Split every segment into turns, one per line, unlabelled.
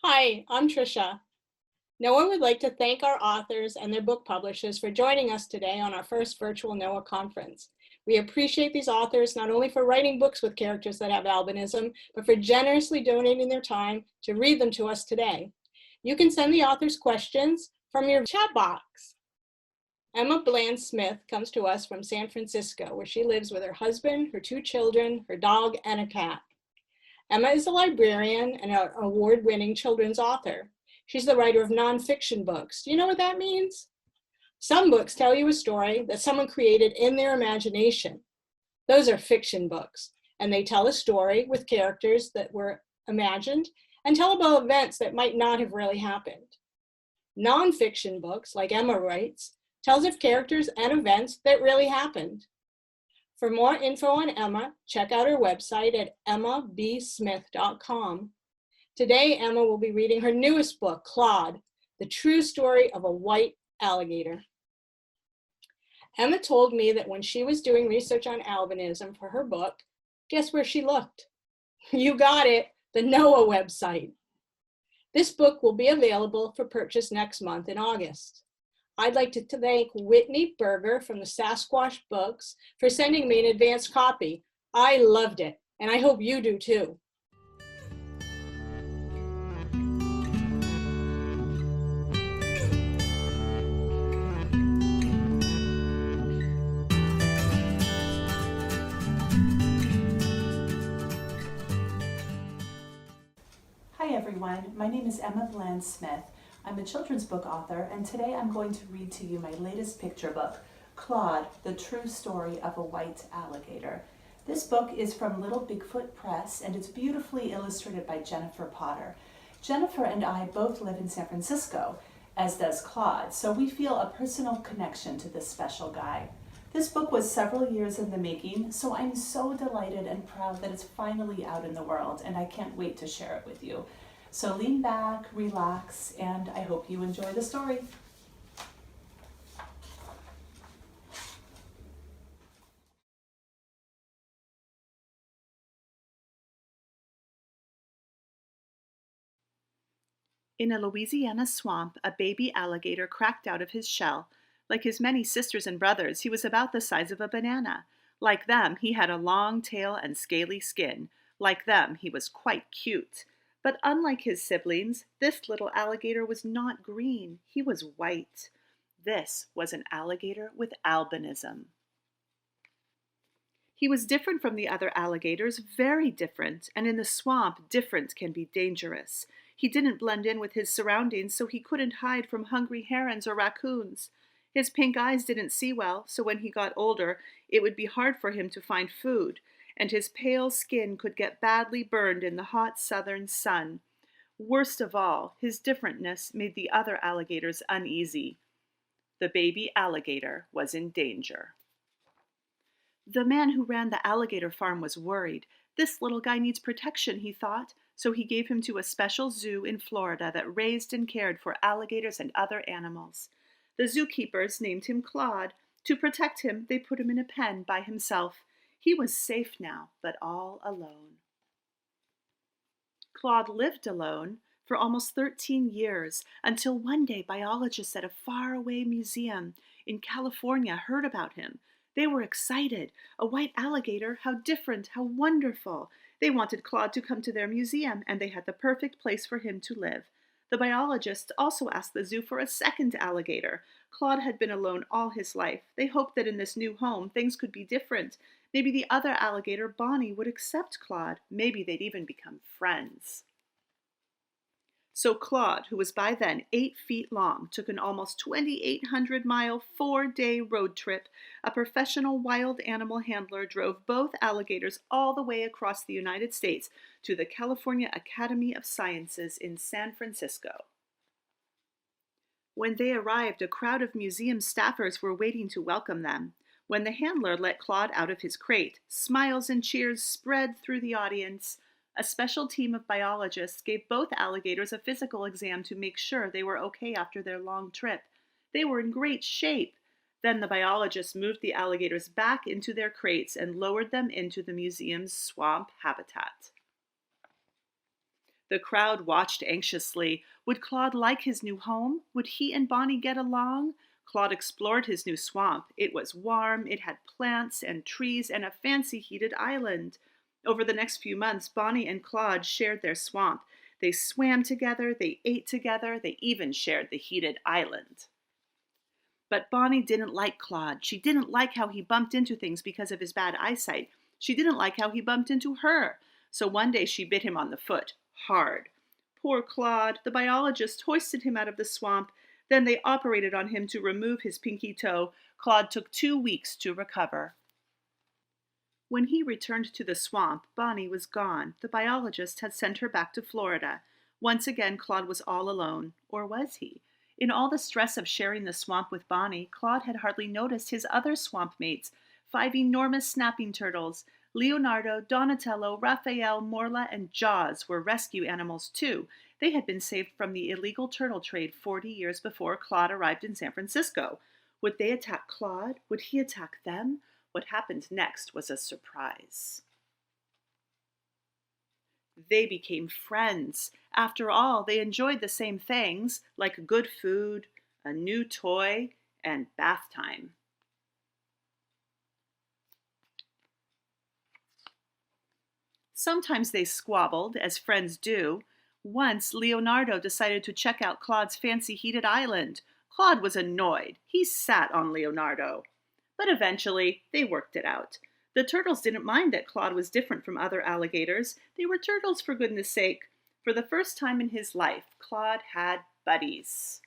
Hi, I'm Trisha. NOAA would like to thank our authors and their book publishers for joining us today on our first virtual NOAA conference. We appreciate these authors not only for writing books with characters that have albinism, but for generously donating their time to read them to us today. You can send the authors questions from your chat box. Emma Bland Smith comes to us from San Francisco, where she lives with her husband, her 2 children, her dog, and a cat. Emma is a librarian and an award-winning children's author. She's the writer of nonfiction books. Do you know what that means? Some books tell you a story that someone created in their imagination. Those are fiction books, and they tell a story with characters that were imagined and tell about events that might not have really happened. Nonfiction books, like Emma writes, tells of characters and events that really happened. For more info on Emma, check out her website at emmabsmith.com. Today, Emma will be reading her newest book, Claude, The True Story of a White Alligator. Emma told me that when she was doing research on albinism for her book, guess where she looked? You got it, the NOAA website. This book will be available for purchase next month in August. I'd like to thank Whitney Berger from the Sasquatch Books for sending me an advanced copy. I loved it, and I hope you do too.
Hi everyone, my name is Emma Bland Smith. I'm a children's book author, and today I'm going to read to you my latest picture book, Claude, The True Story of a White Alligator. This book is from Little Bigfoot Press, and it's beautifully illustrated by Jennifer Potter. Jennifer and I both live in San Francisco, as does Claude, so we feel a personal connection to this special guy. This book was several years in the making, so I'm so delighted and proud that it's finally out in the world, and I can't wait to share it with you. So lean back, relax, and I hope you enjoy the story. In a Louisiana swamp, a baby alligator cracked out of his shell. Like his many sisters and brothers, he was about the size of a banana. Like them, he had a long tail and scaly skin. Like them, he was quite cute. But unlike his siblings, this little alligator was not green. He was white. This was an alligator with albinism. He was different from the other alligators, very different, and in the swamp, different can be dangerous. He didn't blend in with his surroundings, so he couldn't hide from hungry herons or raccoons. His pink eyes didn't see well, so when he got older, it would be hard for him to find food, and his pale skin could get badly burned in the hot southern sun. Worst of all, his differentness made the other alligators uneasy. The baby alligator was in danger. The man who ran the alligator farm was worried. This little guy needs protection, he thought, so he gave him to a special zoo in Florida that raised and cared for alligators and other animals. The zookeepers named him Claude. To protect him, they put him in a pen by himself. He was safe now, but all alone. Claude lived alone for almost 13 years, until one day biologists at a faraway museum in California heard about him. They were excited. A white alligator, how different, how wonderful. They wanted Claude to come to their museum, and they had the perfect place for him to live. The biologists also asked the zoo for a second alligator. Claude had been alone all his life. They hoped that in this new home, things could be different. Maybe the other alligator, Bonnie, would accept Claude. Maybe they'd even become friends. So Claude, who was by then 8 feet long, took an almost 2,800-mile, 4-day road trip. A professional wild animal handler drove both alligators all the way across the United States to the California Academy of Sciences in San Francisco. When they arrived, a crowd of museum staffers were waiting to welcome them. When the handler let Claude out of his crate, smiles and cheers spread through the audience. A special team of biologists gave both alligators a physical exam to make sure they were okay after their long trip. They were in great shape. Then the biologists moved the alligators back into their crates and lowered them into the museum's swamp habitat. The crowd watched anxiously. Would Claude like his new home? Would he and Bonnie get along? Claude explored his new swamp. It was warm, it had plants and trees and a fancy heated island. Over the next few months, Bonnie and Claude shared their swamp. They swam together, they ate together, they even shared the heated island. But Bonnie didn't like Claude. She didn't like how he bumped into things because of his bad eyesight. She didn't like how he bumped into her. So one day she bit him on the foot, hard. Poor Claude. The biologist hoisted him out of the swamp. Then they operated on him to remove his pinky toe. Claude took 2 weeks to recover. When he returned to the swamp, Bonnie was gone. The biologist had sent her back to Florida. Once again, Claude was all alone. Or was he? In all the stress of sharing the swamp with Bonnie, Claude had hardly noticed his other swamp mates, 5 enormous snapping turtles. Leonardo, Donatello, Raphael, Morla, and Jaws were rescue animals too. They had been saved from the illegal turtle trade 40 years before Claude arrived in San Francisco. Would they attack Claude? Would he attack them? What happened next was a surprise. They became friends. After all, they enjoyed the same things, like good food, a new toy, and bath time. Sometimes they squabbled, as friends do. Once, Leonardo decided to check out Claude's fancy heated island. Claude was annoyed. He sat on Leonardo. But eventually, they worked it out. The turtles didn't mind that Claude was different from other alligators. They were turtles, for goodness sake. For the first time in his life, Claude had buddies.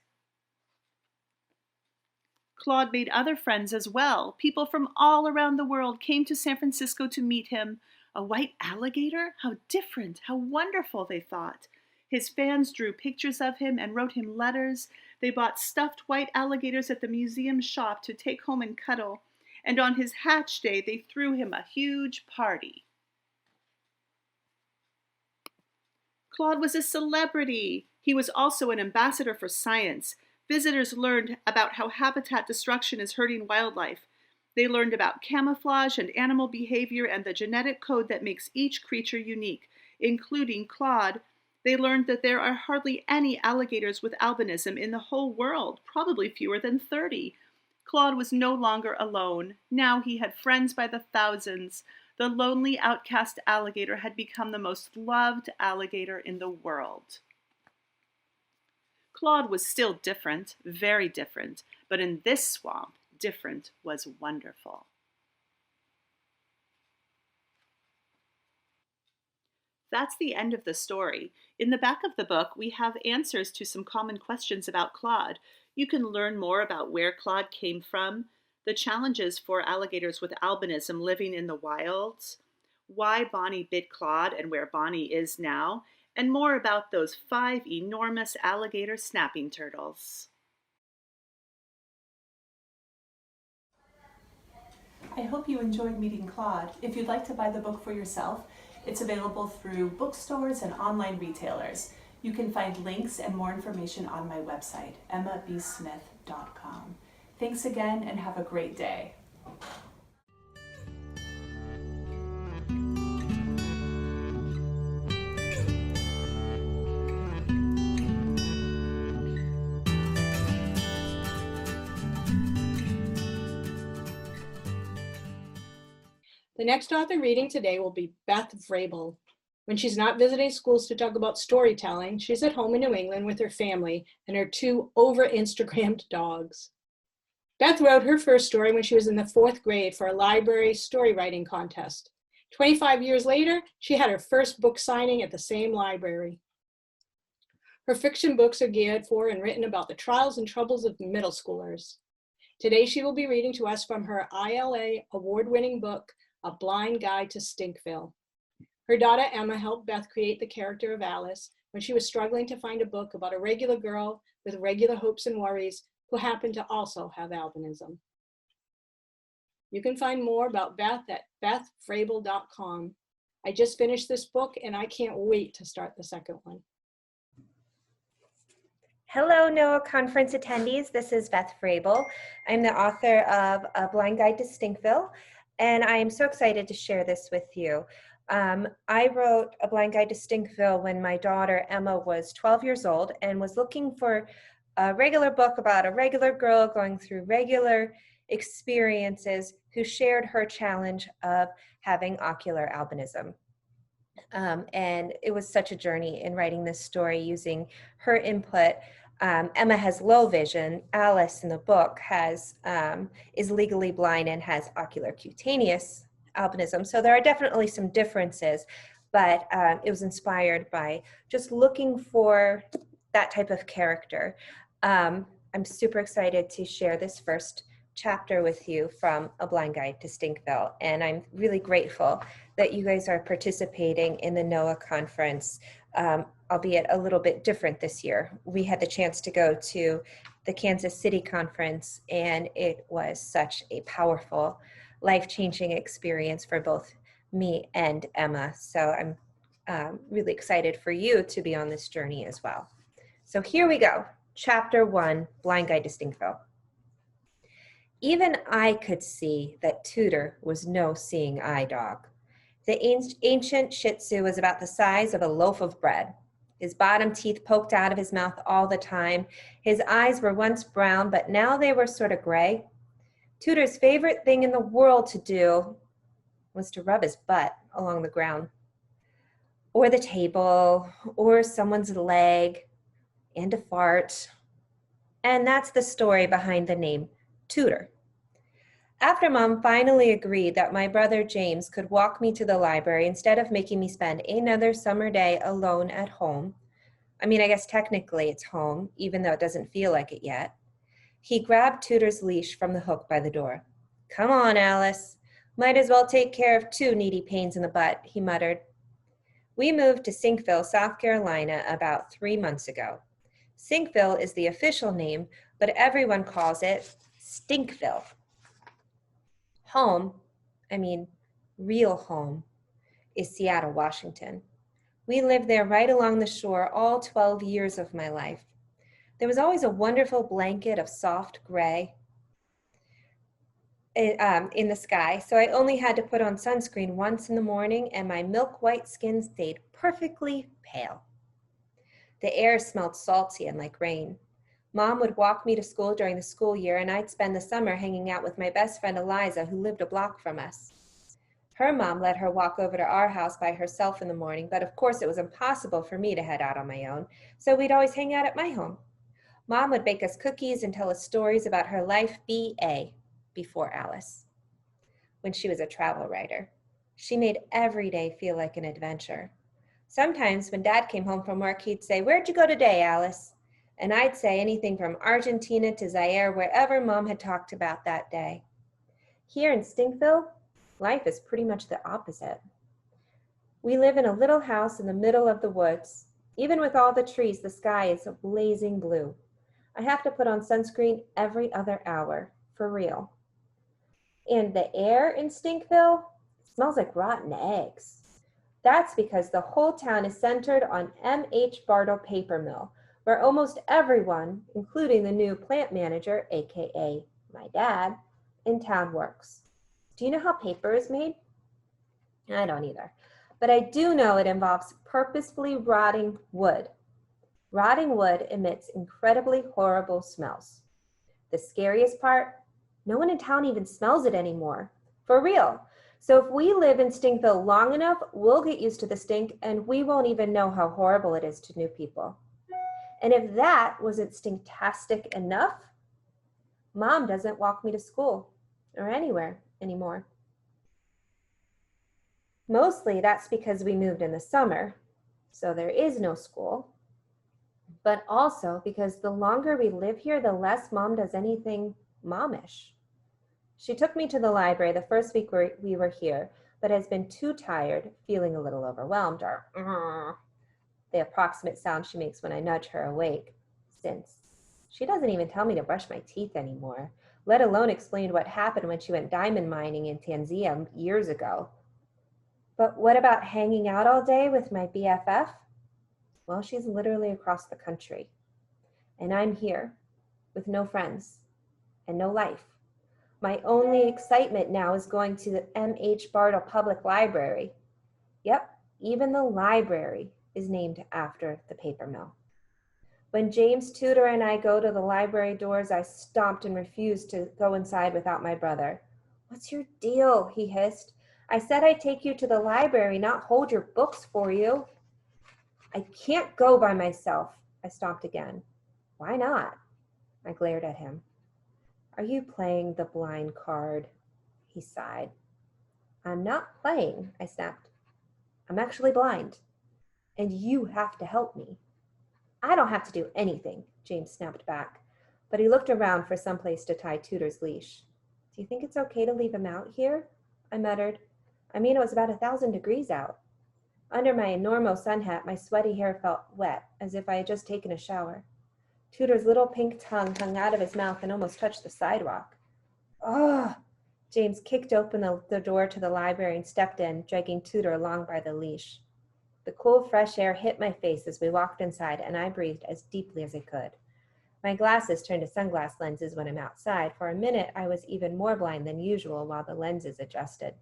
Claude made other friends as well. People from all around the world came to San Francisco to meet him. A white alligator? How different, how wonderful, they thought. His fans drew pictures of him and wrote him letters. They bought stuffed white alligators at the museum shop to take home and cuddle. And on his hatch day, they threw him a huge party. Claude was a celebrity. He was also an ambassador for science. Visitors learned about how habitat destruction is hurting wildlife. They learned about camouflage and animal behavior and the genetic code that makes each creature unique, including Claude. They learned that there are hardly any alligators with albinism in the whole world, probably fewer than 30. Claude was no longer alone. Now he had friends by the thousands. The lonely outcast alligator had become the most loved alligator in the world. Claude was still different, very different, but in this swamp, different was wonderful. That's the end of the story. In the back of the book, we have answers to some common questions about Claude. You can learn more about where Claude came from, the challenges for alligators with albinism living in the wilds, why Bonnie bit Claude and where Bonnie is now, and more about those 5 enormous alligator snapping turtles. I hope you enjoyed meeting Claude. If you'd like to buy the book for yourself, it's available through bookstores and online retailers. You can find links and more information on my website, emmabsmith.com. Thanks again and have a great day.
The next author reading today will be Beth Vrabel. When she's not visiting schools to talk about storytelling, she's at home in New England with her family and her 2 over-Instagrammed dogs. Beth wrote her first story when she was in the 4th grade for a library story writing contest. 25 years later, she had her first book signing at the same library. Her fiction books are geared for and written about the trials and troubles of middle schoolers. Today, she will be reading to us from her ILA award-winning book, A Blind Guide to Stinkville. Her daughter Emma helped Beth create the character of Alice when she was struggling to find a book about a regular girl with regular hopes and worries who happened to also have albinism. You can find more about Beth at bethvrabel.com. I just finished this book and I can't wait to start the second one.
Hello, NOAA conference attendees. This is Beth Vrabel. I'm the author of A Blind Guide to Stinkville, and I am so excited to share this with you. I wrote A Blind Guide to Stinkville when my daughter Emma was 12 years old and was looking for a regular book about a regular girl going through regular experiences who shared her challenge of having ocular albinism. And it was such a journey in writing this story using her input. Emma has low vision. Alice in the book is legally blind and has ocular cutaneous albinism. So there are definitely some differences, but it was inspired by just looking for that type of character. I'm super excited to share this first chapter with you from A Blind Guide to Stinkville, and I'm really grateful that you guys are participating in the NOAA conference, albeit a little bit different this year. We had the chance to go to the Kansas City conference, and it was such a powerful, life-changing experience for both me and Emma. So I'm really excited for you to be on this journey as well. So here we go. Chapter 1, Blind Guide to Stinkville. Even I could see that Tudor was no seeing eye dog. The ancient Shih Tzu was about the size of a loaf of bread. His bottom teeth poked out of his mouth all the time. His eyes were once brown, but now they were sort of gray. Tudor's favorite thing in the world to do was to rub his butt along the ground, or the table, or someone's leg, and to fart. And that's the story behind the name Tudor. After Mom finally agreed that my brother James could walk me to the library instead of making me spend another summer day alone at home, I mean, I guess technically it's home, even though it doesn't feel like it yet, he grabbed Tudor's leash from the hook by the door. "Come on, Alice. Might as well take care of 2 needy pains in the butt," he muttered. We moved to Sinkville, South Carolina about 3 months ago. Sinkville is the official name, but everyone calls it Stinkville. Home, I mean real home, is Seattle, Washington. We lived there right along the shore all 12 years of my life. There was always a wonderful blanket of soft gray in the sky, so I only had to put on sunscreen once in the morning and my milk white skin stayed perfectly pale. The air smelled salty and like rain. Mom would walk me to school during the school year, and I'd spend the summer hanging out with my best friend Eliza, who lived a block from us. Her mom let her walk over to our house by herself in the morning, but of course it was impossible for me to head out on my own, so we'd always hang out at my home. Mom would bake us cookies and tell us stories about her life before Alice, when she was a travel writer. She made every day feel like an adventure. Sometimes when Dad came home from work, he'd say, "Where'd you go today, Alice?" And I'd say anything from Argentina to Zaire, wherever Mom had talked about that day. Here in Stinkville, life is pretty much the opposite. We live in a little house in the middle of the woods. Even with all the trees, the sky is a blazing blue. I have to put on sunscreen every other hour, for real. And the air in Stinkville smells like rotten eggs. That's because the whole town is centered on M.H. Bartle Paper Mill, where almost everyone, including the new plant manager, aka my dad, in town works. Do you know how paper is made? I don't either. But I do know it involves purposefully rotting wood. Rotting wood emits incredibly horrible smells. The scariest part, no one in town even smells it anymore. For real. So if we live in Stinkville long enough, we'll get used to the stink and we won't even know how horrible it is to new people. And if that wasn't stinktastic enough, Mom doesn't walk me to school or anywhere anymore. Mostly that's because we moved in the summer, so there is no school, but also because the longer we live here, the less Mom does anything momish. She took me to the library the first week we were here, but has been too tired, feeling a little overwhelmed, or the approximate sound she makes when I nudge her awake, since she doesn't even tell me to brush my teeth anymore, let alone explain what happened when she went diamond mining in Tanzania years ago. But what about hanging out all day with my BFF? Well, she's literally across the country. And I'm here with no friends and no life. My only excitement now is going to the M.H. Bartle Public Library. Yep, even the library is named after the paper mill. When James' tutor and I go to the library doors, I stomped and refused to go inside without my brother. "What's your deal?" he hissed. "I said I'd take you to the library, not hold your books for you." "I can't go by myself," I stomped again. "Why not?" I glared at him. "Are you playing the blind card?" He sighed. "I'm not playing," I snapped. "I'm actually blind, and you have to help me." "I don't have to do anything," James snapped back, but he looked around for some place to tie Tutor's leash. "Do you think it's okay to leave him out here?" I muttered. I mean, it was about 1,000 degrees out. Under my enormous sun hat, my sweaty hair felt wet, as if I had just taken a shower. Tutor's little pink tongue hung out of his mouth and almost touched the sidewalk. "Ugh!" James kicked open the door to the library and stepped in, dragging Tutor along by the leash. The cool, fresh air hit my face as we walked inside, and I breathed as deeply as I could. My glasses turned to sunglass lenses when I'm outside. For a minute, I was even more blind than usual while the lenses adjusted.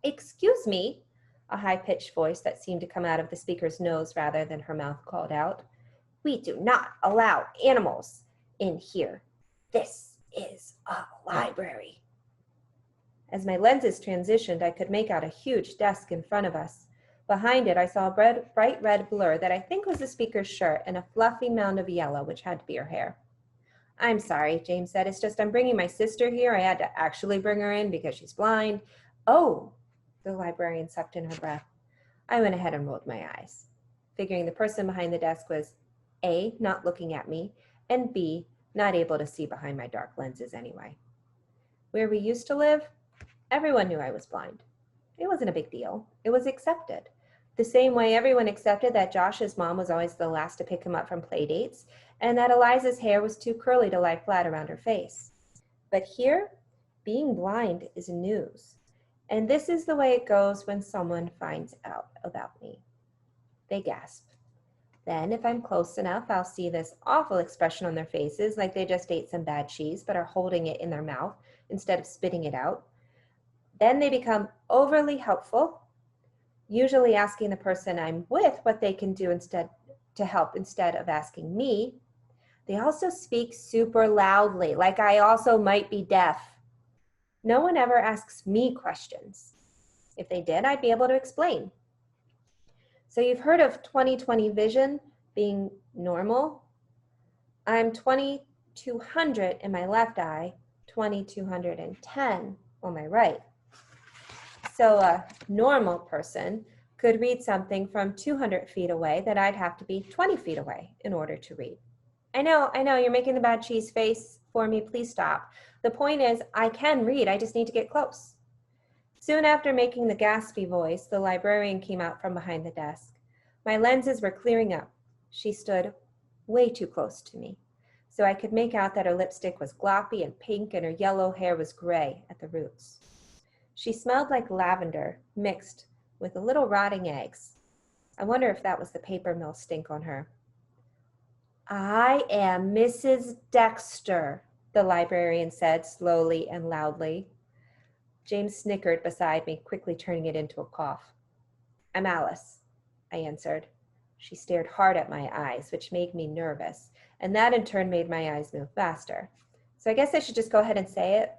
"Excuse me," a high-pitched voice that seemed to come out of the speaker's nose rather than her mouth called out. "We do not allow animals in here. This is a library." As my lenses transitioned, I could make out a huge desk in front of us. Behind it, I saw a bright red blur that I think was the speaker's shirt and a fluffy mound of yellow, which had to be her hair. "I'm sorry," James said. "It's just I'm bringing my sister here. I had to actually bring her in because she's blind." "Oh," the librarian sucked in her breath. I went ahead and rolled my eyes, figuring the person behind the desk was A, not looking at me, and B, not able to see behind my dark lenses anyway. Where we used to live, everyone knew I was blind. It wasn't a big deal. It was accepted. The same way everyone accepted that Josh's mom was always the last to pick him up from play dates, and that Eliza's hair was too curly to lie flat around her face. But here, being blind is news. And this is the way it goes when someone finds out about me. They gasp. Then, if I'm close enough, I'll see this awful expression on their faces, like they just ate some bad cheese but are holding it in their mouth instead of spitting it out. Then they become overly helpful, usually asking the person I'm with what they can do to help instead of asking me. They also speak super loudly, like I also might be deaf. No one ever asks me questions. If they did, I'd be able to explain. So you've heard of 20/20 vision being normal? I'm 2200 in my left eye, 2210 on my right. So a normal person could read something from 200 feet away that I'd have to be 20 feet away in order to read. I know, you're making the bad cheese face for me. Please stop. The point is, I can read, I just need to get close. Soon after making the gaspy voice, the librarian came out from behind the desk. My lenses were clearing up. She stood way too close to me, so I could make out that her lipstick was gloppy and pink and her yellow hair was gray at the roots. She smelled like lavender mixed with a little rotting eggs. I wonder if that was the paper mill stink on her. "I am Mrs. Dexter," the librarian said slowly and loudly. James snickered beside me, quickly turning it into a cough. "I'm Alice," I answered. She stared hard at my eyes, which made me nervous, and that in turn made my eyes move faster. So I guess I should just go ahead and say it.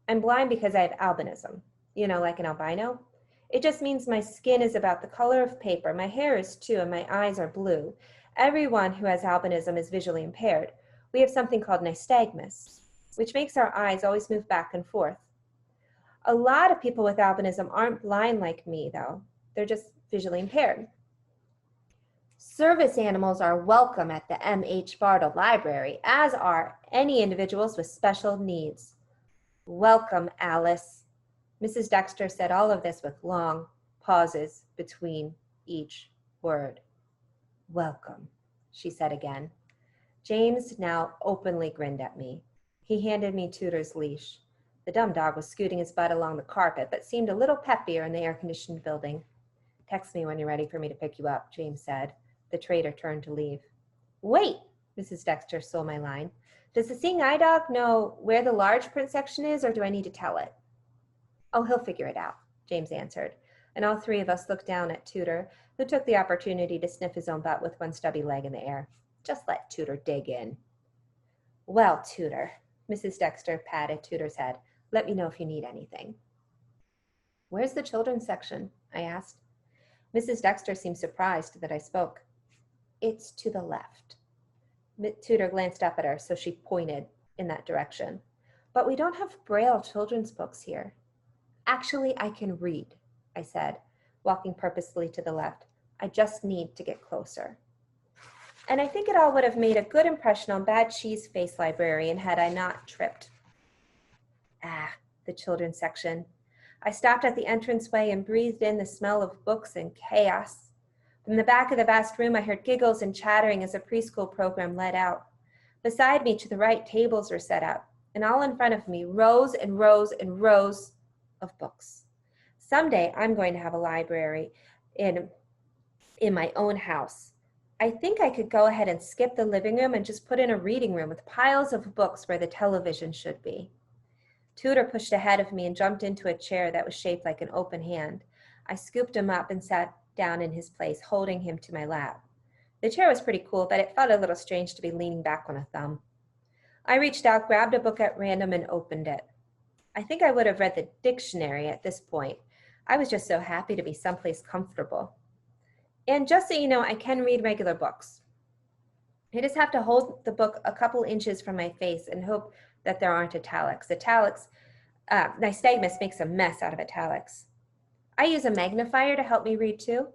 I'm blind because I have albinism. You know, like an albino. It just means my skin is about the color of paper, my hair is too, and my eyes are blue. Everyone who has albinism is visually impaired. We have something called nystagmus, which makes our eyes always move back and forth. A lot of people with albinism aren't blind like me, though. They're just visually impaired. Service animals are welcome at the M.H. Bartle Library, as are any individuals with special needs. Welcome, Alice. Mrs. Dexter said all of this with long pauses between each word. "Welcome," she said again. James now openly grinned at me. He handed me Tutor's leash. The dumb dog was scooting his butt along the carpet, but seemed a little peppier in the air-conditioned building. "Text me when you're ready for me to pick you up," James said. The trader turned to leave. "Wait," Mrs. Dexter stole my line. "Does the seeing eye dog know where the large print section is, or do I need to tell it?" "Oh, he'll figure it out," James answered. and all three of us looked down at Tudor, who took the opportunity to sniff his own butt with one stubby leg in the air. Just let Tudor dig in. Well, Tudor, Mrs. Dexter patted Tudor's head. Let me know if you need anything. Where's the children's section? I asked. Mrs. Dexter seemed surprised that I spoke. It's to the left. Tudor glanced up at her, so she pointed in that direction. But we don't have Braille children's books here. Actually, I can read, I said, walking purposefully to the left. I just need to get closer. And I think it all would have made a good impression on Bad Cheese-Face librarian had I not tripped. The children's section. I stopped at the entranceway and breathed in the smell of books and chaos. From the back of the vast room, I heard giggles and chattering as a preschool program led out. Beside me, to the right, tables were set up, and all in front of me, rows and rows and rows of books. Someday, I'm going to have a library in my own house. I think I could go ahead and skip the living room and just put in a reading room with piles of books where the television should be. Tudor pushed ahead of me and jumped into a chair that was shaped like an open hand. I scooped him up and sat down in his place, holding him to my lap. The chair was pretty cool, but it felt a little strange to be leaning back on a thumb. I reached out, grabbed a book at random, and opened it. I think I would have read the dictionary at this point. I was just so happy to be someplace comfortable. And just so you know, I can read regular books. I just have to hold the book a couple inches from my face and hope that there aren't italics. Nystagmus makes a mess out of italics. I use a magnifier to help me read too.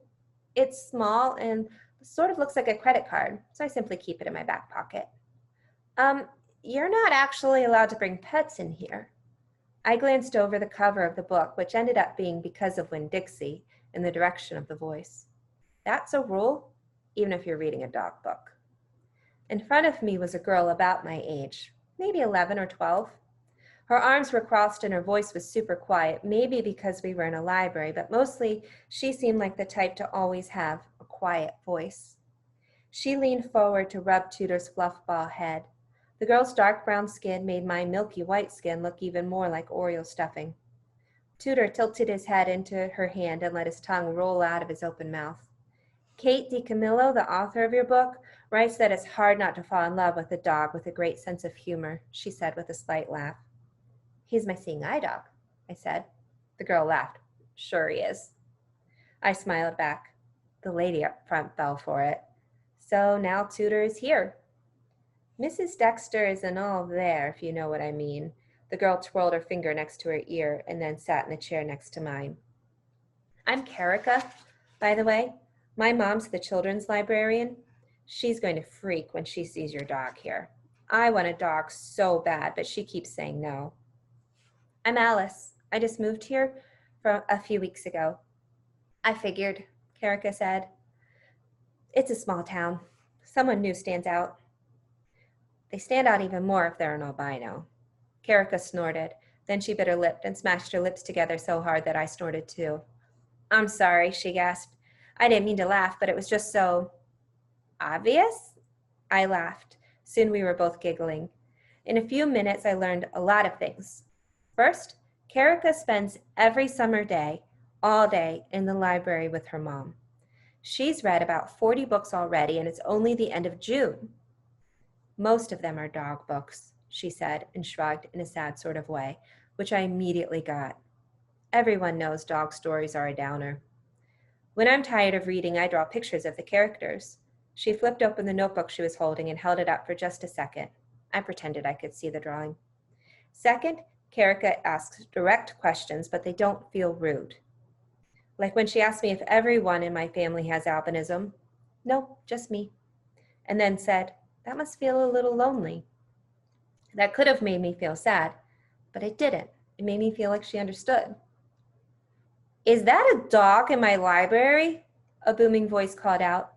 It's small and sort of looks like a credit card, so I simply keep it in my back pocket. You're not actually allowed to bring pets in here. I glanced over the cover of the book, which ended up being Because of Winn-Dixie, in the direction of the voice. That's a rule, even if you're reading a dog book. In front of me was a girl about my age, maybe 11 or 12. Her arms were crossed and her voice was super quiet, maybe because we were in a library, but mostly she seemed like the type to always have a quiet voice. She leaned forward to rub Tudor's fluff ball head. The girl's dark brown skin made my milky white skin look even more like Oreo stuffing. Tudor tilted his head into her hand and let his tongue roll out of his open mouth. Kate DiCamillo, the author of your book, writes that it's hard not to fall in love with a dog with a great sense of humor, she said with a slight laugh. He's my seeing eye dog, I said. The girl laughed. Sure he is. I smiled back. The lady up front fell for it. So now Tudor is here. Mrs. Dexter isn't all there, if you know what I mean. The girl twirled her finger next to her ear and then sat in the chair next to mine. I'm Karika, by the way. My mom's the children's librarian. She's going to freak when she sees your dog here. I want a dog so bad, but she keeps saying no. I'm Alice. I just moved here a few weeks ago. I figured, Karika said. It's a small town. Someone new stands out. They stand out even more if they're an albino. Karika snorted. Then she bit her lip and smashed her lips together so hard that I snorted too. I'm sorry, she gasped. I didn't mean to laugh, but it was just so obvious. I laughed. Soon we were both giggling. In a few minutes, I learned a lot of things. First, Karika spends every summer day, all day, in the library with her mom. She's read about 40 books already, and it's only the end of June. Most of them are dog books, she said, and shrugged in a sad sort of way, which I immediately got. Everyone knows dog stories are a downer. When I'm tired of reading, I draw pictures of the characters. She flipped open the notebook she was holding and held it up for just a second. I pretended I could see the drawing. Second, Karika asks direct questions, but they don't feel rude. Like when she asked me if everyone in my family has albinism. No, just me. And then said, that must feel a little lonely. That could have made me feel sad, but it didn't. It made me feel like she understood. Is that a dog in my library? A booming voice called out.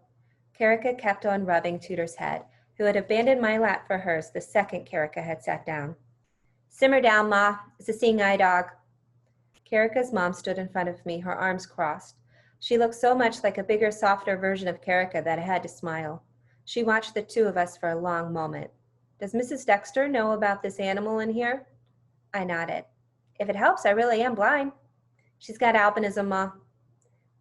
Karika kept on rubbing Tudor's head, who had abandoned my lap for hers the second Karika had sat down. Simmer down, Ma. It's a seeing eye dog. Karika's mom stood in front of me, her arms crossed. She looked so much like a bigger, softer version of Karika that I had to smile. She watched the two of us for a long moment. Does Mrs. Dexter know about this animal in here? I nodded. If it helps, I really am blind. She's got albinism, Ma.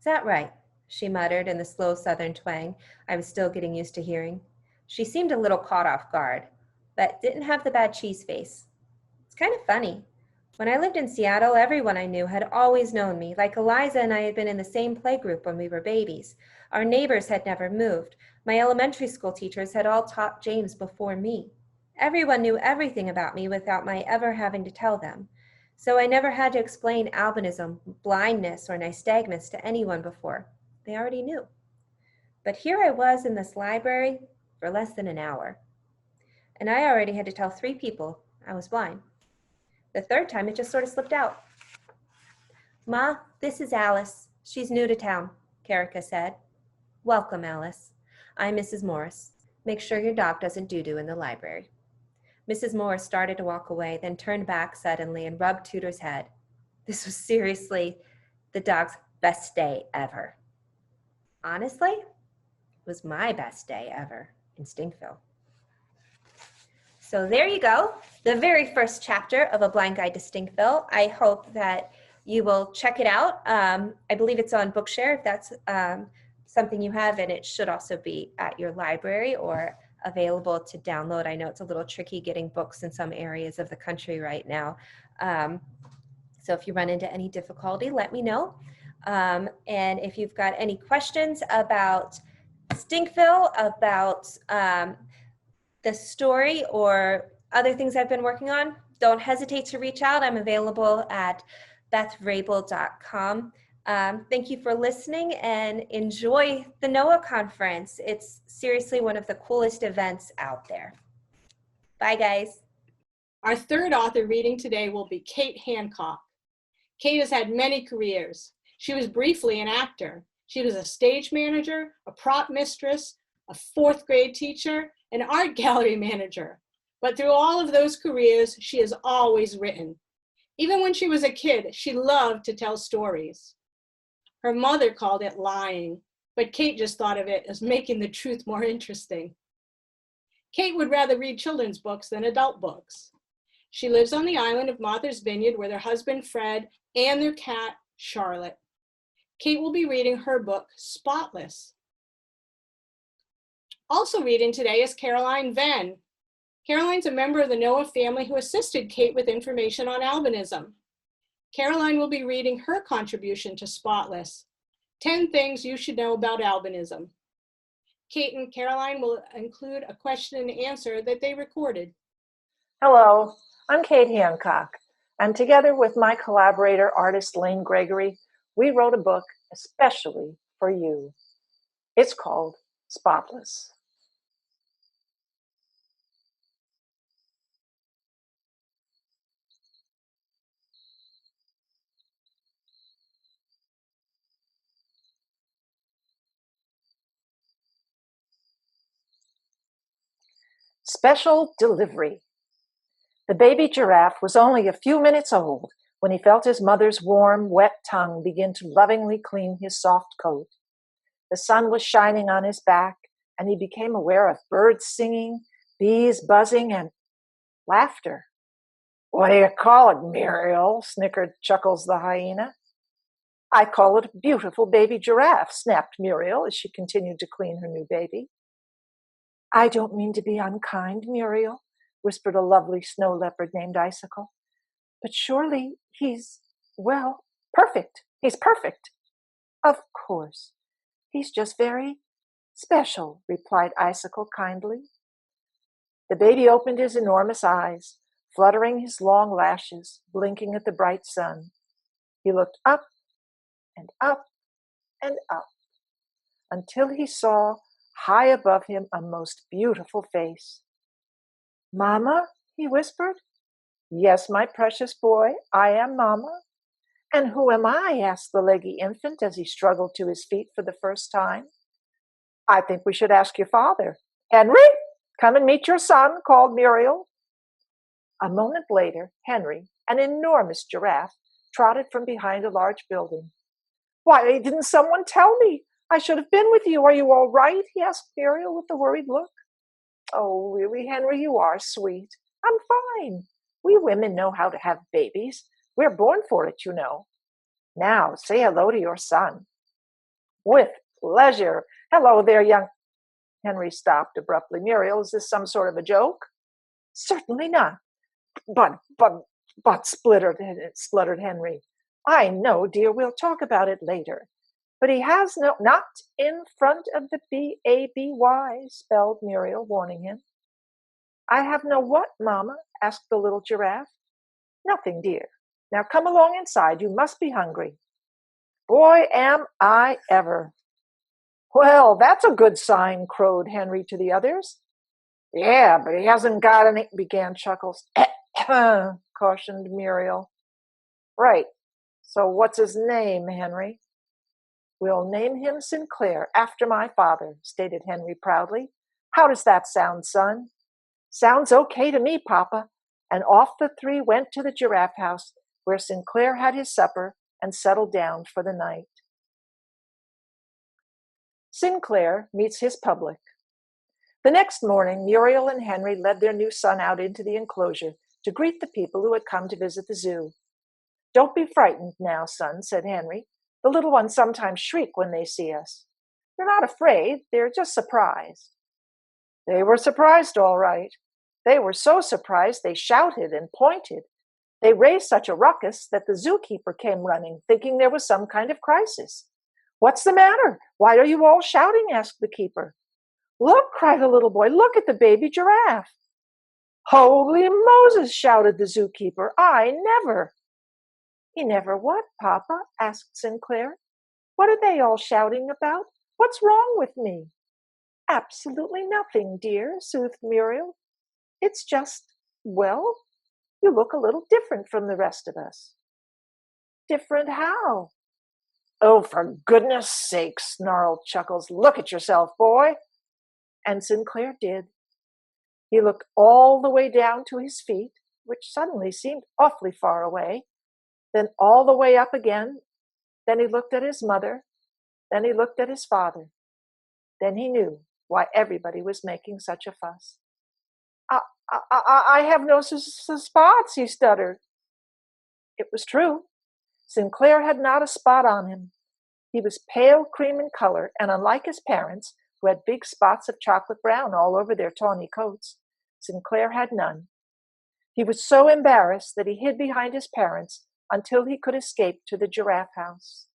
Is that right? She muttered in the slow southern twang I was still getting used to hearing. She seemed a little caught off guard, but didn't have the bad cheese face. It's kind of funny. When I lived in Seattle, everyone I knew had always known me, like Eliza and I had been in the same playgroup when we were babies. Our neighbors had never moved. My elementary school teachers had all taught James before me. Everyone knew everything about me without my ever having to tell them. So I never had to explain albinism, blindness, or nystagmus to anyone before. They already knew. But here I was in this library for less than an hour. And I already had to tell 3 people I was blind. The third time, it just sort of slipped out. Ma, this is Alice. She's new to town, Karika said. Welcome, Alice. I'm Mrs. Morris. Make sure your dog doesn't doo-doo in the library. Mrs. Morris started to walk away, then turned back suddenly and rubbed Tudor's head. This was seriously the dog's best day ever. Honestly, it was my best day ever in Stinkville. So there you go, the very first chapter of A Blind Guide to Stinkville. I hope that you will check it out. I believe it's on Bookshare if that's something you have, and it should also be at your library or available to download. I know it's a little tricky getting books in some areas of the country right now. So if you run into any difficulty, let me know. And if you've got any questions about Stinkville, about the story or other things I've been working on, don't hesitate to reach out. I'm available at bethrabel.com. Thank you for listening and enjoy the NOAA conference. It's seriously one of the coolest events out there. Bye, guys.
Our third author reading today will be Kate Hancock. Kate has had many careers. She was briefly an actor. She was a stage manager, a prop mistress, a 4th grade teacher, an art gallery manager. But through all of those careers, she has always written. Even when she was a kid, she loved to tell stories. Her mother called it lying, but Kate just thought of it as making the truth more interesting. Kate would rather read children's books than adult books. She lives on the island of Martha's Vineyard with her husband, Fred, and their cat, Charlotte. Kate will be reading her book, Spotless. Also reading today is Caroline Venn. Caroline's a member of the NOAA family who assisted Kate with information on albinism. Caroline will be reading her contribution to Spotless, 10 Things You Should Know About Albinism. Kate and Caroline will include a question and answer that they recorded.
Hello, I'm Kate Hancock, and together with my collaborator, artist Lane Gregory, we wrote a book especially for you. It's called Spotless. Special delivery. The baby giraffe was only a few minutes old when he felt his mother's warm, wet tongue begin to lovingly clean his soft coat. The sun was shining on his back, and he became aware of birds singing, bees buzzing, and laughter. "What do you call it, Muriel?" snickered Chuckles the hyena. "I call it a beautiful baby giraffe," snapped Muriel as she continued to clean her new baby. "I don't mean to be unkind, Muriel," whispered a lovely snow leopard named Icicle. "But surely well, perfect. He's perfect." "Of course. He's just very special," replied Icicle kindly. The baby opened his enormous eyes, fluttering his long lashes, blinking at the bright sun. He looked up and up and up until he saw high above him a most beautiful face. "Mama?" he whispered. "Yes, my precious boy, I am Mama." "And who am I?" asked the leggy infant as he struggled to his feet for the first time. "I think we should ask your father." "Henry, come and meet your son," called Muriel. A moment later, Henry, an enormous giraffe, trotted from behind a large building. "Why didn't someone tell me? I should have been with you. Are you all right?" he asked Muriel with a worried look. "Oh, really, Henry, you are sweet." "I'm fine. We women know how to have babies. We're born for it, you know. Now, say hello to your son." With pleasure. Hello there, young... Henry stopped abruptly. Muriel, is this some sort of a joke? Certainly not. But, spluttered Henry. I know, dear, we'll talk about it later. But he has not in front of the B-A-B-Y, spelled Muriel, warning him. I have no what, Mamma? Asked the little giraffe. Nothing, dear. Now come along inside. You must be hungry. Boy, am I ever. Well, that's a good sign, crowed Henry to the others. Yeah, but he hasn't got any, began Chuckles. Cautioned Muriel. Right. So what's his name, Henry? We'll name him Sinclair, after my father, stated Henry proudly. How does that sound, son? Sounds okay to me, Papa. And off the three went to the giraffe house, where Sinclair had his supper and settled down for the night. Sinclair meets his public. The next morning, Muriel and Henry led their new son out into the enclosure to greet the people who had come to visit the zoo. Don't be frightened now, son, said Henry. The little ones sometimes shriek when they see us. They're not afraid, they're just surprised. They were surprised, all right. They were so surprised they shouted and pointed. They raised such a ruckus that the zookeeper came running, thinking there was some kind of crisis. What's the matter? Why are you all shouting? Asked the keeper. Look, cried a little boy, look at the baby giraffe. Holy Moses, shouted the zookeeper. I never. He never what, Papa? Asked Sinclair. What are they all shouting about? What's wrong with me? Absolutely nothing, dear, soothed Muriel. It's just, well, you look a little different from the rest of us. Different how? Oh, for goodness sake, snarled Chuckles. Look at yourself, boy. And Sinclair did. He looked all the way down to his feet, which suddenly seemed awfully far away, then all the way up again. Then he looked at his mother. Then he looked at his father. Then he knew why everybody was making such a fuss. I have no spots, he stuttered. It was true. Sinclair had not a spot on him. He was pale cream in color, and unlike his parents, who had big spots of chocolate brown all over their tawny coats, Sinclair had none. He was so embarrassed that he hid behind his parents until he could escape to the giraffe house.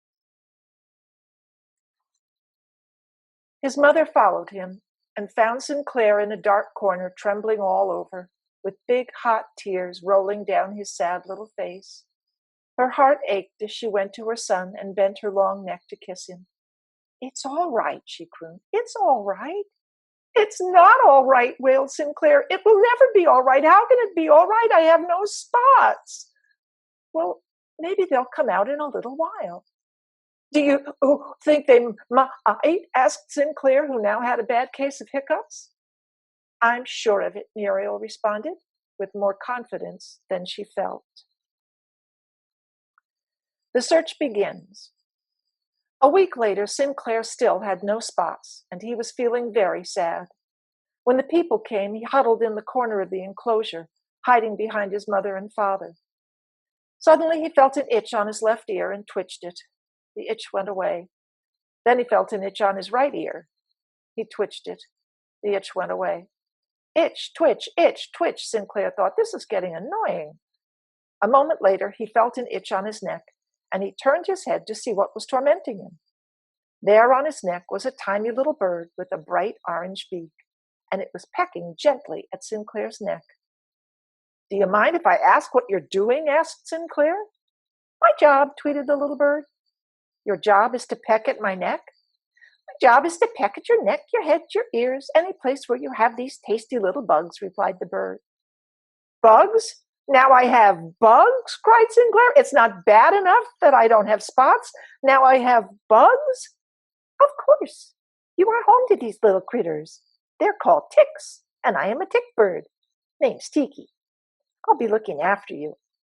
His mother followed him and found Sinclair in a dark corner, trembling all over, with big hot tears rolling down his sad little face. Her heart ached as she went to her son and bent her long neck to kiss him. It's all right, she crooned. It's all right. It's not all right, wailed Sinclair. It will never be all right. How can it be all right? I have no spots. Well, maybe they'll come out in a little while. Do you think they might? Asked Sinclair, who now had a bad case of hiccups. I'm sure of it, Muriel responded, with more confidence than she felt. The search begins. A week later, Sinclair still had no spots, and he was feeling very sad. When the people came, he huddled in the corner of the enclosure, hiding behind his mother and father. Suddenly, he felt an itch on his left ear and twitched it. The itch went away. Then he felt an itch on his right ear. He twitched it. The itch went away. Itch, twitch, Sinclair thought. This is getting annoying. A moment later, he felt an itch on his neck, and he turned his head to see what was tormenting him. There on his neck was a tiny little bird with a bright orange beak, and it was pecking gently at Sinclair's neck. Do you mind if I ask what you're doing? Asked Sinclair. My job, tweeted the little bird. Your job is to peck at my neck? My job is to peck at your neck, your head, your ears, any place where you have these tasty little bugs, replied the bird. Bugs? Now I have bugs? Cried Sinclair. It's not bad enough that I don't have spots. Now I have bugs? Of course. You are home to these little critters. They're called ticks, and I am a tick bird. Name's Tiki. I'll be looking after you.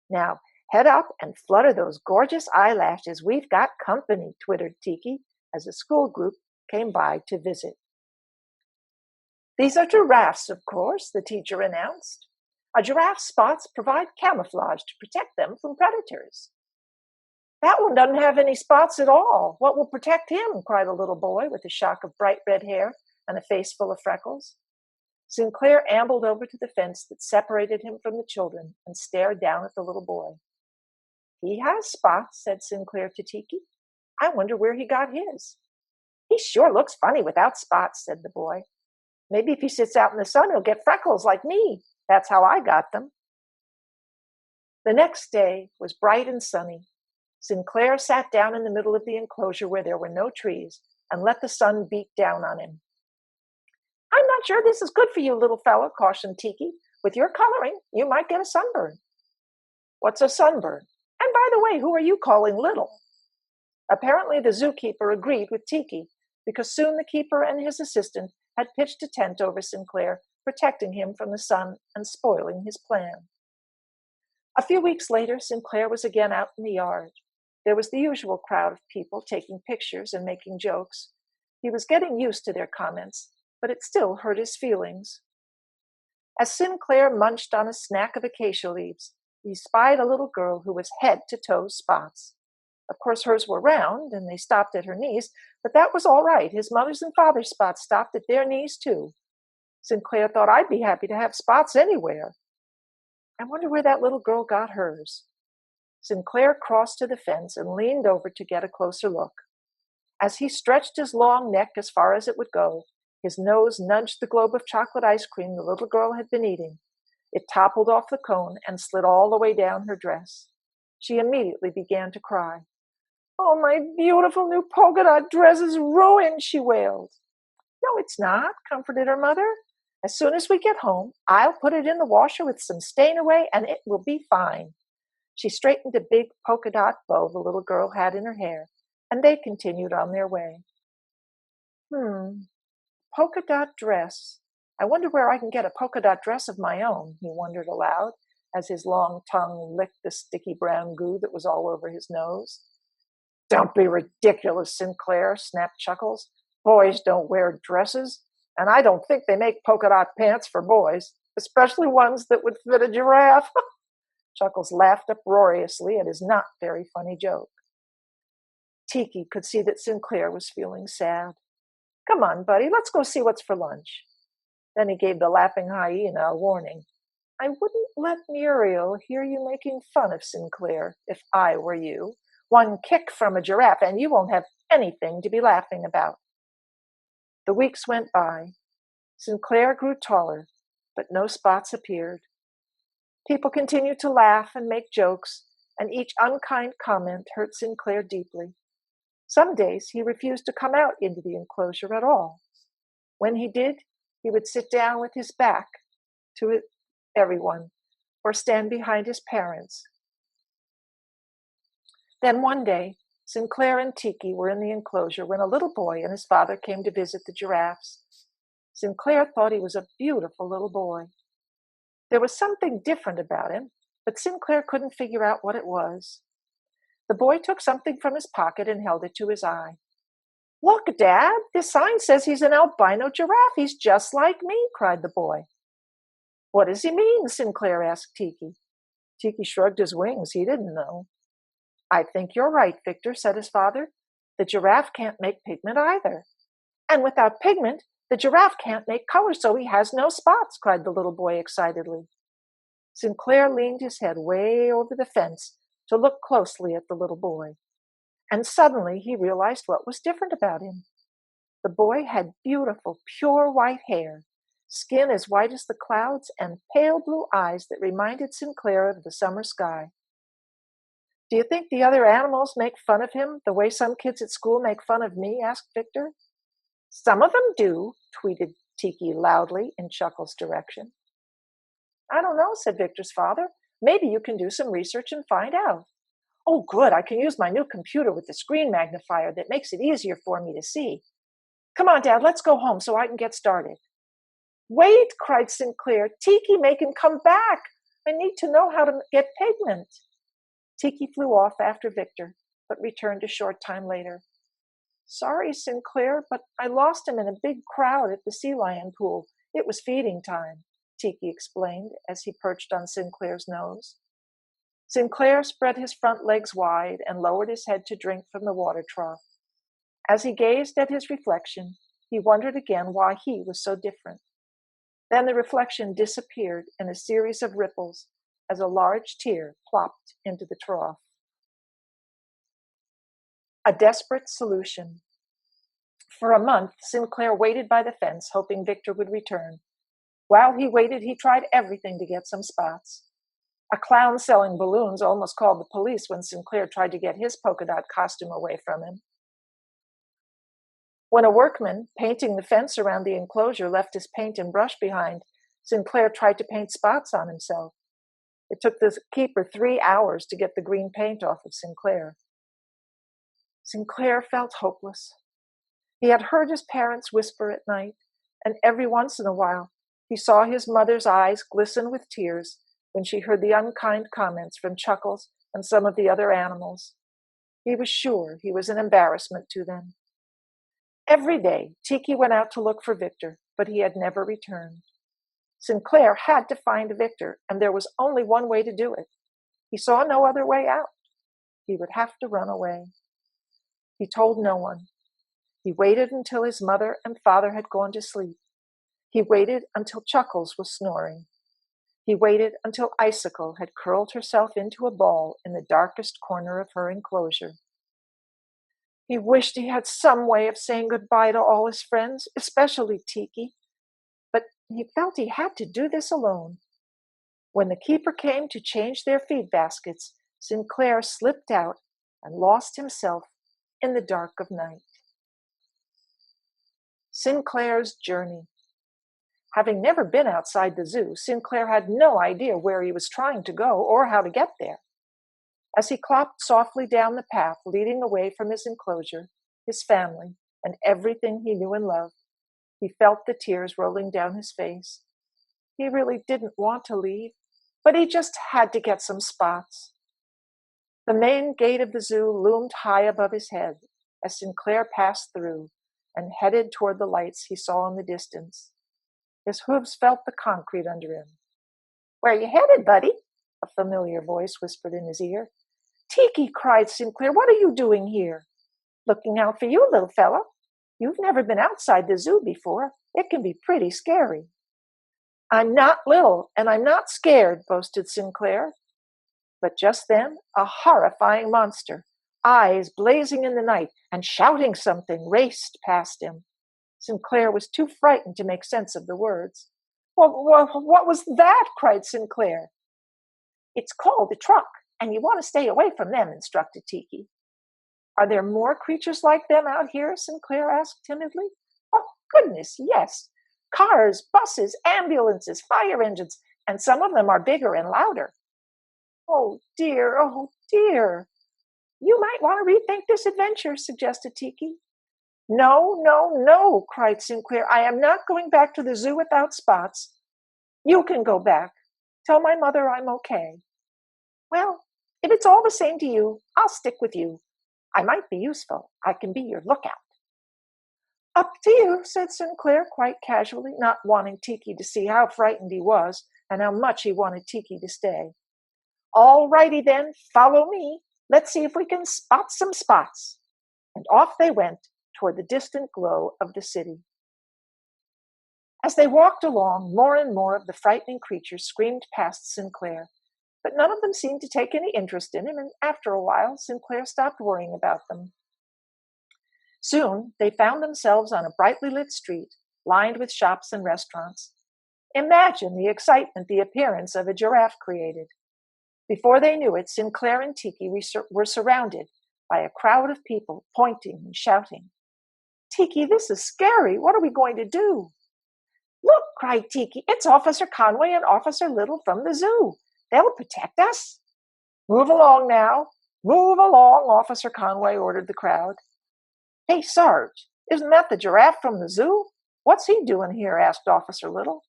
Now, head up and flutter those gorgeous eyelashes. We've got company, twittered Tiki, as a school group came by to visit. These are giraffes, of course, the teacher announced. A giraffe's spots provide camouflage to protect them from predators. That one doesn't have any spots at all. What will protect him? Cried a little boy with a shock of bright red hair and a face full of freckles. Sinclair ambled over to the fence that separated him from the children and stared down at the little boy. He has spots, said Sinclair to Tiki. I wonder where he got his. He sure looks funny without spots, said the boy. Maybe if he sits out in the sun, he'll get freckles like me. That's how I got them. The next day was bright and sunny. Sinclair sat down in the middle of the enclosure where there were no trees and let the sun beat down on him. I'm not sure this is good for you, little fellow, cautioned Tiki. With your coloring, you might get a sunburn. What's a sunburn? And by the way, who are you calling little? Apparently the zookeeper agreed with Tiki, because soon the keeper and his assistant had pitched a tent over Sinclair, protecting him from the sun and spoiling his plan. A few weeks later, Sinclair was again out in the yard. There was the usual crowd of people taking pictures and making jokes. He was getting used to their comments, but it still hurt his feelings. As Sinclair munched on a snack of acacia leaves, he spied a little girl who was head to toe spots. Of course, hers were round, and they stopped at her knees, but that was all right. His mother's and father's spots stopped at their knees, too. Sinclair thought, I'd be happy to have spots anywhere. I wonder where that little girl got hers. Sinclair crossed to the fence and leaned over to get a closer look. As he stretched his long neck as far as it would go, his nose nudged the globe of chocolate ice cream the little girl had been eating. It toppled off the cone and slid all the way down her dress. She immediately began to cry. Oh, my beautiful new polka dot dress is ruined, she wailed. No, it's not, comforted her mother. As soon as we get home, I'll put it in the washer with some stain away, and it will be fine. She straightened a big polka dot bow the little girl had in her hair, and they continued on their way. Polka dot dress. I wonder where I can get a polka dot dress of my own, he wondered aloud, as his long tongue licked the sticky brown goo that was all over his nose. Don't be ridiculous, Sinclair, snapped Chuckles. Boys don't wear dresses, and I don't think they make polka dot pants for boys, especially ones that would fit a giraffe. Chuckles laughed uproariously at his not very funny joke. Tiki could see that Sinclair was feeling sad. Come on, buddy, let's go see what's for lunch. Then he gave the laughing hyena a warning. I wouldn't let Muriel hear you making fun of Sinclair if I were you. One kick from a giraffe and you won't have anything to be laughing about. The weeks went by. Sinclair grew taller, but no spots appeared. People continued to laugh and make jokes, and each unkind comment hurt Sinclair deeply. Some days he refused to come out into the enclosure at all. When he did, he would sit down with his back to everyone or stand behind his parents. Then one day, Sinclair and Tiki were in the enclosure when a little boy and his father came to visit the giraffes. Sinclair thought he was a beautiful little boy. There was something different about him, but Sinclair couldn't figure out what it was. The boy took something from his pocket and held it to his eye. Look, Dad, this sign says he's an albino giraffe. He's just like me, cried the boy. What does he mean? Sinclair asked Tiki. Tiki shrugged his wings. He didn't know. I think you're right, Victor, said his father. The giraffe can't make pigment either. And without pigment, the giraffe can't make color, so he has no spots, cried the little boy excitedly. Sinclair leaned his head way over the fence to look closely at the little boy. And suddenly he realized what was different about him. The boy had beautiful, pure white hair, skin as white as the clouds, and pale blue eyes that reminded Sinclair of the summer sky. Do you think the other animals make fun of him the way some kids at school make fun of me? Asked Victor. Some of them do, tweeted Tiki loudly in Chuckles' direction. I don't know, said Victor's father. Maybe you can do some research and find out. Oh, good, I can use my new computer with the screen magnifier that makes it easier for me to see. Come on, Dad, let's go home so I can get started. Wait, cried Sinclair. Tiki, make him come back. I need to know how to get pigment. Tiki flew off after Victor, but returned a short time later. Sorry, Sinclair, but I lost him in a big crowd at the sea lion pool. It was feeding time, Tiki explained as he perched on Sinclair's nose. Sinclair spread his front legs wide and lowered his head to drink from the water trough. As he gazed at his reflection, he wondered again why he was so different. Then the reflection disappeared in a series of ripples as a large tear plopped into the trough. A desperate solution. For a month, Sinclair waited by the fence, hoping Victor would return. While he waited, he tried everything to get some spots. A clown selling balloons almost called the police when Sinclair tried to get his polka dot costume away from him. When a workman painting the fence around the enclosure left his paint and brush behind, Sinclair tried to paint spots on himself. It took the keeper 3 hours to get the green paint off of Sinclair. Sinclair felt hopeless. He had heard his parents whisper at night, and every once in a while he saw his mother's eyes glisten with tears when she heard the unkind comments from Chuckles and some of the other animals. He was sure he was an embarrassment to them. Every day, Tiki went out to look for Victor, but he had never returned. Sinclair had to find Victor, and there was only one way to do it. He saw no other way out. He would have to run away. He told no one. He waited until his mother and father had gone to sleep. He waited until Chuckles was snoring. He waited until Icicle had curled herself into a ball in the darkest corner of her enclosure. He wished he had some way of saying goodbye to all his friends, especially Tiki, but he felt he had to do this alone. When the keeper came to change their feed baskets, Sinclair slipped out and lost himself in the dark of night. Sinclair's journey. Having never been outside the zoo, Sinclair had no idea where he was trying to go or how to get there. As he clopped softly down the path leading away from his enclosure, his family, and everything he knew and loved, he felt the tears rolling down his face. He really didn't want to leave, but he just had to get some spots. The main gate of the zoo loomed high above his head as Sinclair passed through and headed toward the lights he saw in the distance. His hooves felt the concrete under him. "Where you headed, buddy?" a familiar voice whispered in his ear. "Tiki," cried Sinclair, "what are you doing here?" "Looking out for you, little fella. You've never been outside the zoo before. It can be pretty scary." "I'm not little, and I'm not scared," boasted Sinclair. But just then, a horrifying monster, eyes blazing in the night and shouting something, raced past him. Sinclair was too frightened to make sense of the words. What was that?" cried Sinclair. "It's called a truck, and you want to stay away from them," instructed Tiki. "Are there more creatures like them out here?" Sinclair asked timidly. "Oh, goodness, yes. Cars, buses, ambulances, fire engines, and some of them are bigger and louder." Oh dear, oh dear. "You might want to rethink this adventure," suggested Tiki. No, no, no, cried Sinclair. "I am not going back to the zoo without spots." "You can go back. Tell my mother I'm okay." "Well, if it's all the same to you, I'll stick with you. I might be useful. I can be your lookout." "Up to you," said Sinclair quite casually, not wanting Tiki to see how frightened he was and how much he wanted Tiki to stay. "All righty then, follow me. Let's see if we can spot some spots." And off they went toward the distant glow of the city. As they walked along, more and more of the frightening creatures screamed past Sinclair, but none of them seemed to take any interest in him, and after a while, Sinclair stopped worrying about them. Soon, they found themselves on a brightly lit street, lined with shops and restaurants. Imagine the excitement the appearance of a giraffe created. Before they knew it, Sinclair and Tiki were surrounded by a crowd of people pointing and shouting. "Tiki, this is scary. What are we going to do?" "Look," cried Tiki, "it's Officer Conway and Officer Little from the zoo. They'll protect us." "Move along now. Move along," Officer Conway ordered the crowd. "Hey, Sarge, isn't that the giraffe from the zoo? What's he doing here?" asked Officer Little.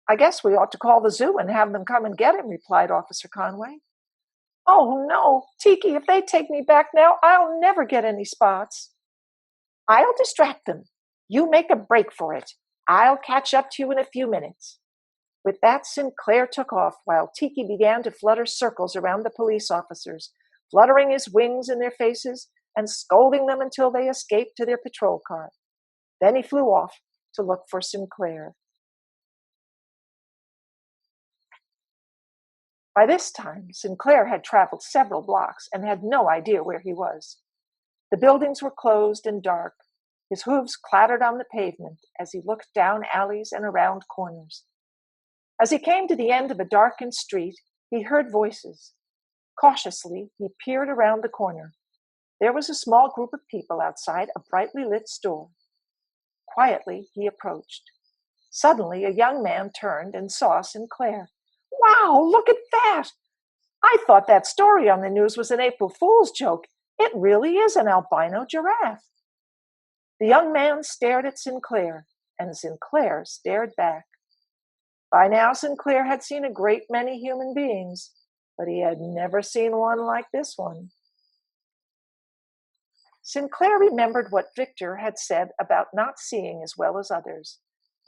"I guess we ought to call the zoo and have them come and get him," replied Officer Conway. "Oh, no, Tiki, if they take me back now, I'll never get any spots." "I'll distract them. You make a break for it. I'll catch up to you in a few minutes." With that, Sinclair took off while Tiki began to flutter circles around the police officers, fluttering his wings in their faces and scolding them until they escaped to their patrol car. Then he flew off to look for Sinclair. By this time, Sinclair had traveled several blocks and had no idea where he was. The buildings were closed and dark. His hooves clattered on the pavement as he looked down alleys and around corners. As he came to the end of a darkened street, he heard voices. Cautiously, he peered around the corner. There was a small group of people outside a brightly lit store. Quietly, he approached. Suddenly, a young man turned and saw Sinclair. "Wow, look at that! I thought that story on the news was an April Fool's joke. It really is an albino giraffe." The young man stared at Sinclair, and Sinclair stared back. By now, Sinclair had seen a great many human beings, but he had never seen one like this one. Sinclair remembered what Victor had said about not seeing as well as others,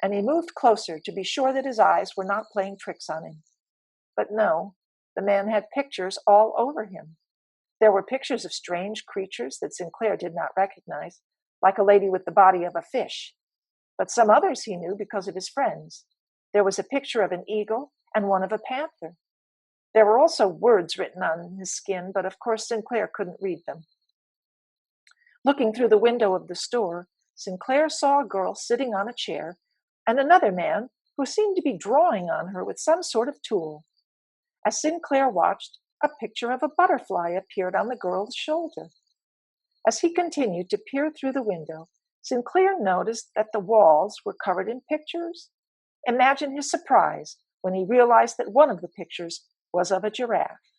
and he moved closer to be sure that his eyes were not playing tricks on him. But no, the man had pictures all over him. There were pictures of strange creatures that Sinclair did not recognize, like a lady with the body of a fish. But some others he knew because of his friends. There was a picture of an eagle and one of a panther. There were also words written on his skin, but of course Sinclair couldn't read them. Looking through the window of the store, Sinclair saw a girl sitting on a chair and another man who seemed to be drawing on her with some sort of tool. As Sinclair watched, a picture of a butterfly appeared on the girl's shoulder. As he continued to peer through the window, Sinclair noticed that the walls were covered in pictures. Imagine his surprise when he realized that one of the pictures was of a giraffe.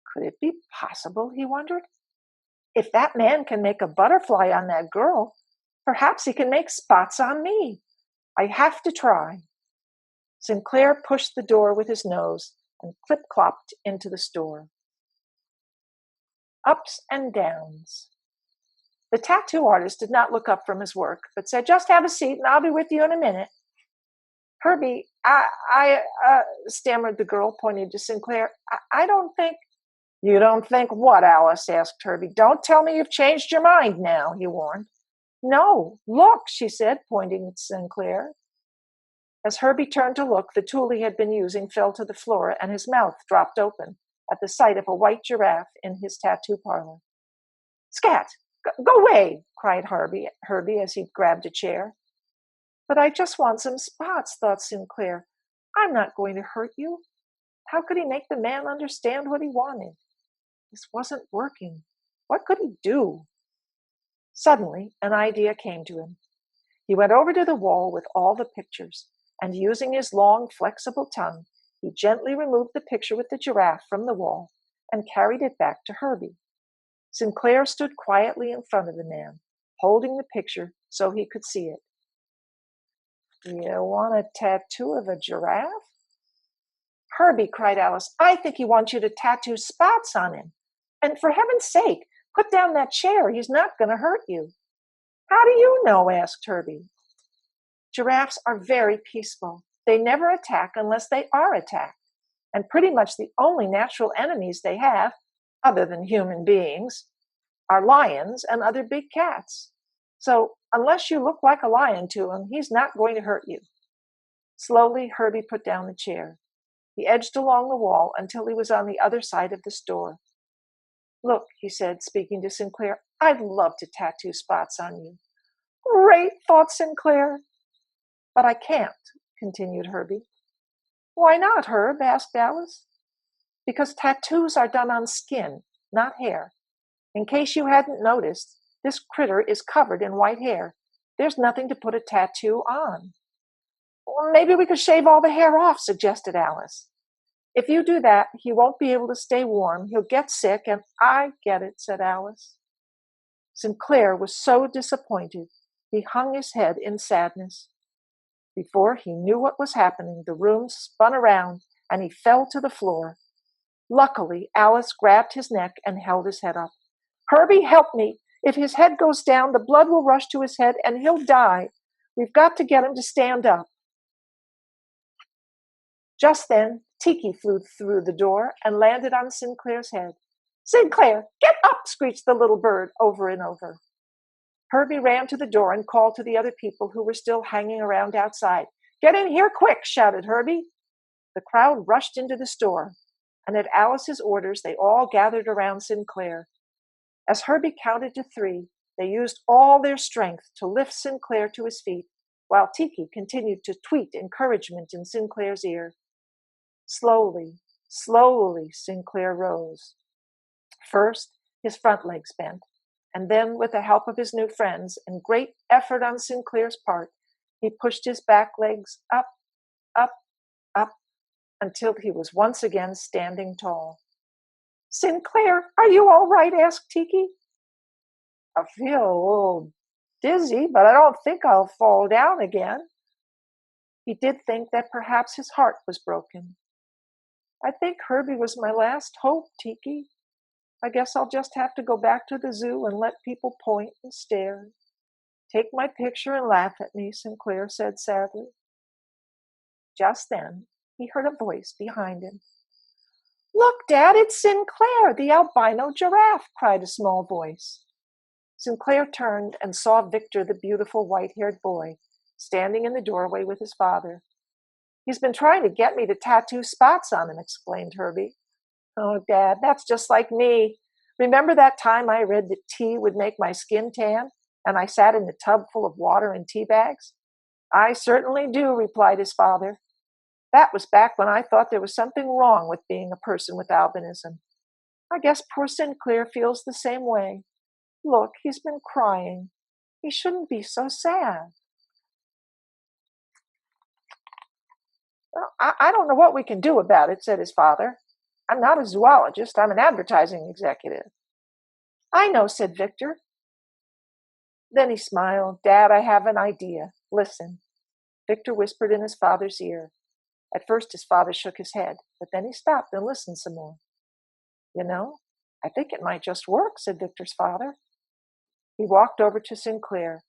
Could it be possible, he wondered? If that man can make a butterfly on that girl, perhaps he can make spots on me. I have to try. Sinclair pushed the door with his nose and clip-clopped into the store. Ups and downs. The tattoo artist did not look up from his work, but said, "Just have a seat and I'll be with you in a minute." "Herbie, I stammered the girl, pointing to Sinclair. I don't think—" "You don't think what, Alice?" asked Herbie. "Don't tell me you've changed your mind now," he warned. "No, look," she said, pointing at Sinclair. As Herbie turned to look, the tool he had been using fell to the floor and his mouth dropped open at the sight of a white giraffe in his tattoo parlor. "Scat! Go away!" cried Herbie as he grabbed a chair. "But I just want some spots," thought Sinclair. "I'm not going to hurt you." How could he make the man understand what he wanted? This wasn't working. What could he do? Suddenly, an idea came to him. He went over to the wall with all the pictures, and using his long, flexible tongue, he gently removed the picture with the giraffe from the wall and carried it back to Herbie. Sinclair stood quietly in front of the man, holding the picture so he could see it. "You want a tattoo of a giraffe?" "Herbie," cried Alice, "I think he wants you to tattoo spots on him. And for heaven's sake, put down that chair. He's not going to hurt you." "How do you know?" asked Herbie. "Giraffes are very peaceful. They never attack unless they are attacked. And pretty much the only natural enemies they have, other than human beings, are lions and other big cats. So unless you look like a lion to him, he's not going to hurt you." Slowly, Herbie put down the chair. He edged along the wall until he was on the other side of the store. "Look," he said, speaking to Sinclair, "I'd love to tattoo spots on you." "Great," thought Sinclair. "But I can't," continued Herbie. "Why not, Herb?" asked Alice. "Because tattoos are done on skin, not hair. In case you hadn't noticed, this critter is covered in white hair. There's nothing to put a tattoo on." "Or maybe we could shave all the hair off," suggested Alice. "If you do that, he won't be able to stay warm. He'll get sick, and—" "I get it," said Alice. Sinclair was so disappointed, he hung his head in sadness. Before he knew what was happening, the room spun around, and he fell to the floor. Luckily, Alice grabbed his neck and held his head up. "Herbie, help me. If his head goes down, the blood will rush to his head, and he'll die. We've got to get him to stand up." Just then, Tiki flew through the door and landed on Sinclair's head. "Sinclair, get up!" screeched the little bird over and over. Herbie ran to the door and called to the other people who were still hanging around outside. "Get in here quick!" shouted Herbie. The crowd rushed into the store, and at Alice's orders, they all gathered around Sinclair. As Herbie counted to 3, they used all their strength to lift Sinclair to his feet, while Tiki continued to tweet encouragement in Sinclair's ear. Slowly, slowly, Sinclair rose. First, his front legs bent, and then, with the help of his new friends and great effort on Sinclair's part, he pushed his back legs up, up, up, until he was once again standing tall. "Sinclair, are you all right?" asked Tiki. "I feel a little dizzy, but I don't think I'll fall down again." He did think that perhaps his heart was broken. "I think Herbie was my last hope, Tiki. I guess I'll just have to go back to the zoo and let people point and stare. Take my picture and laugh at me," Sinclair said sadly. Just then, he heard a voice behind him. "Look, Dad, it's Sinclair, the albino giraffe," cried a small voice. Sinclair turned and saw Victor, the beautiful white-haired boy, standing in the doorway with his father. "He's been trying to get me to tattoo spots on him," explained Herbie. "Oh, Dad, that's just like me. Remember that time I read that tea would make my skin tan, and I sat in a tub full of water and tea bags?" "I certainly do," replied his father. "That was back when I thought there was something wrong with being a person with albinism. I guess poor Sinclair feels the same way. Look, he's been crying. He shouldn't be so sad." "Well, I don't know what we can do about it," said his father. "I'm not a zoologist, I'm an advertising executive." "I know," said Victor. Then he smiled. "Dad, I have an idea. Listen." Victor whispered in his father's ear. At first his father shook his head, but then he stopped and listened some more. "You know, I think it might just work," said Victor's father. He walked over to Sinclair.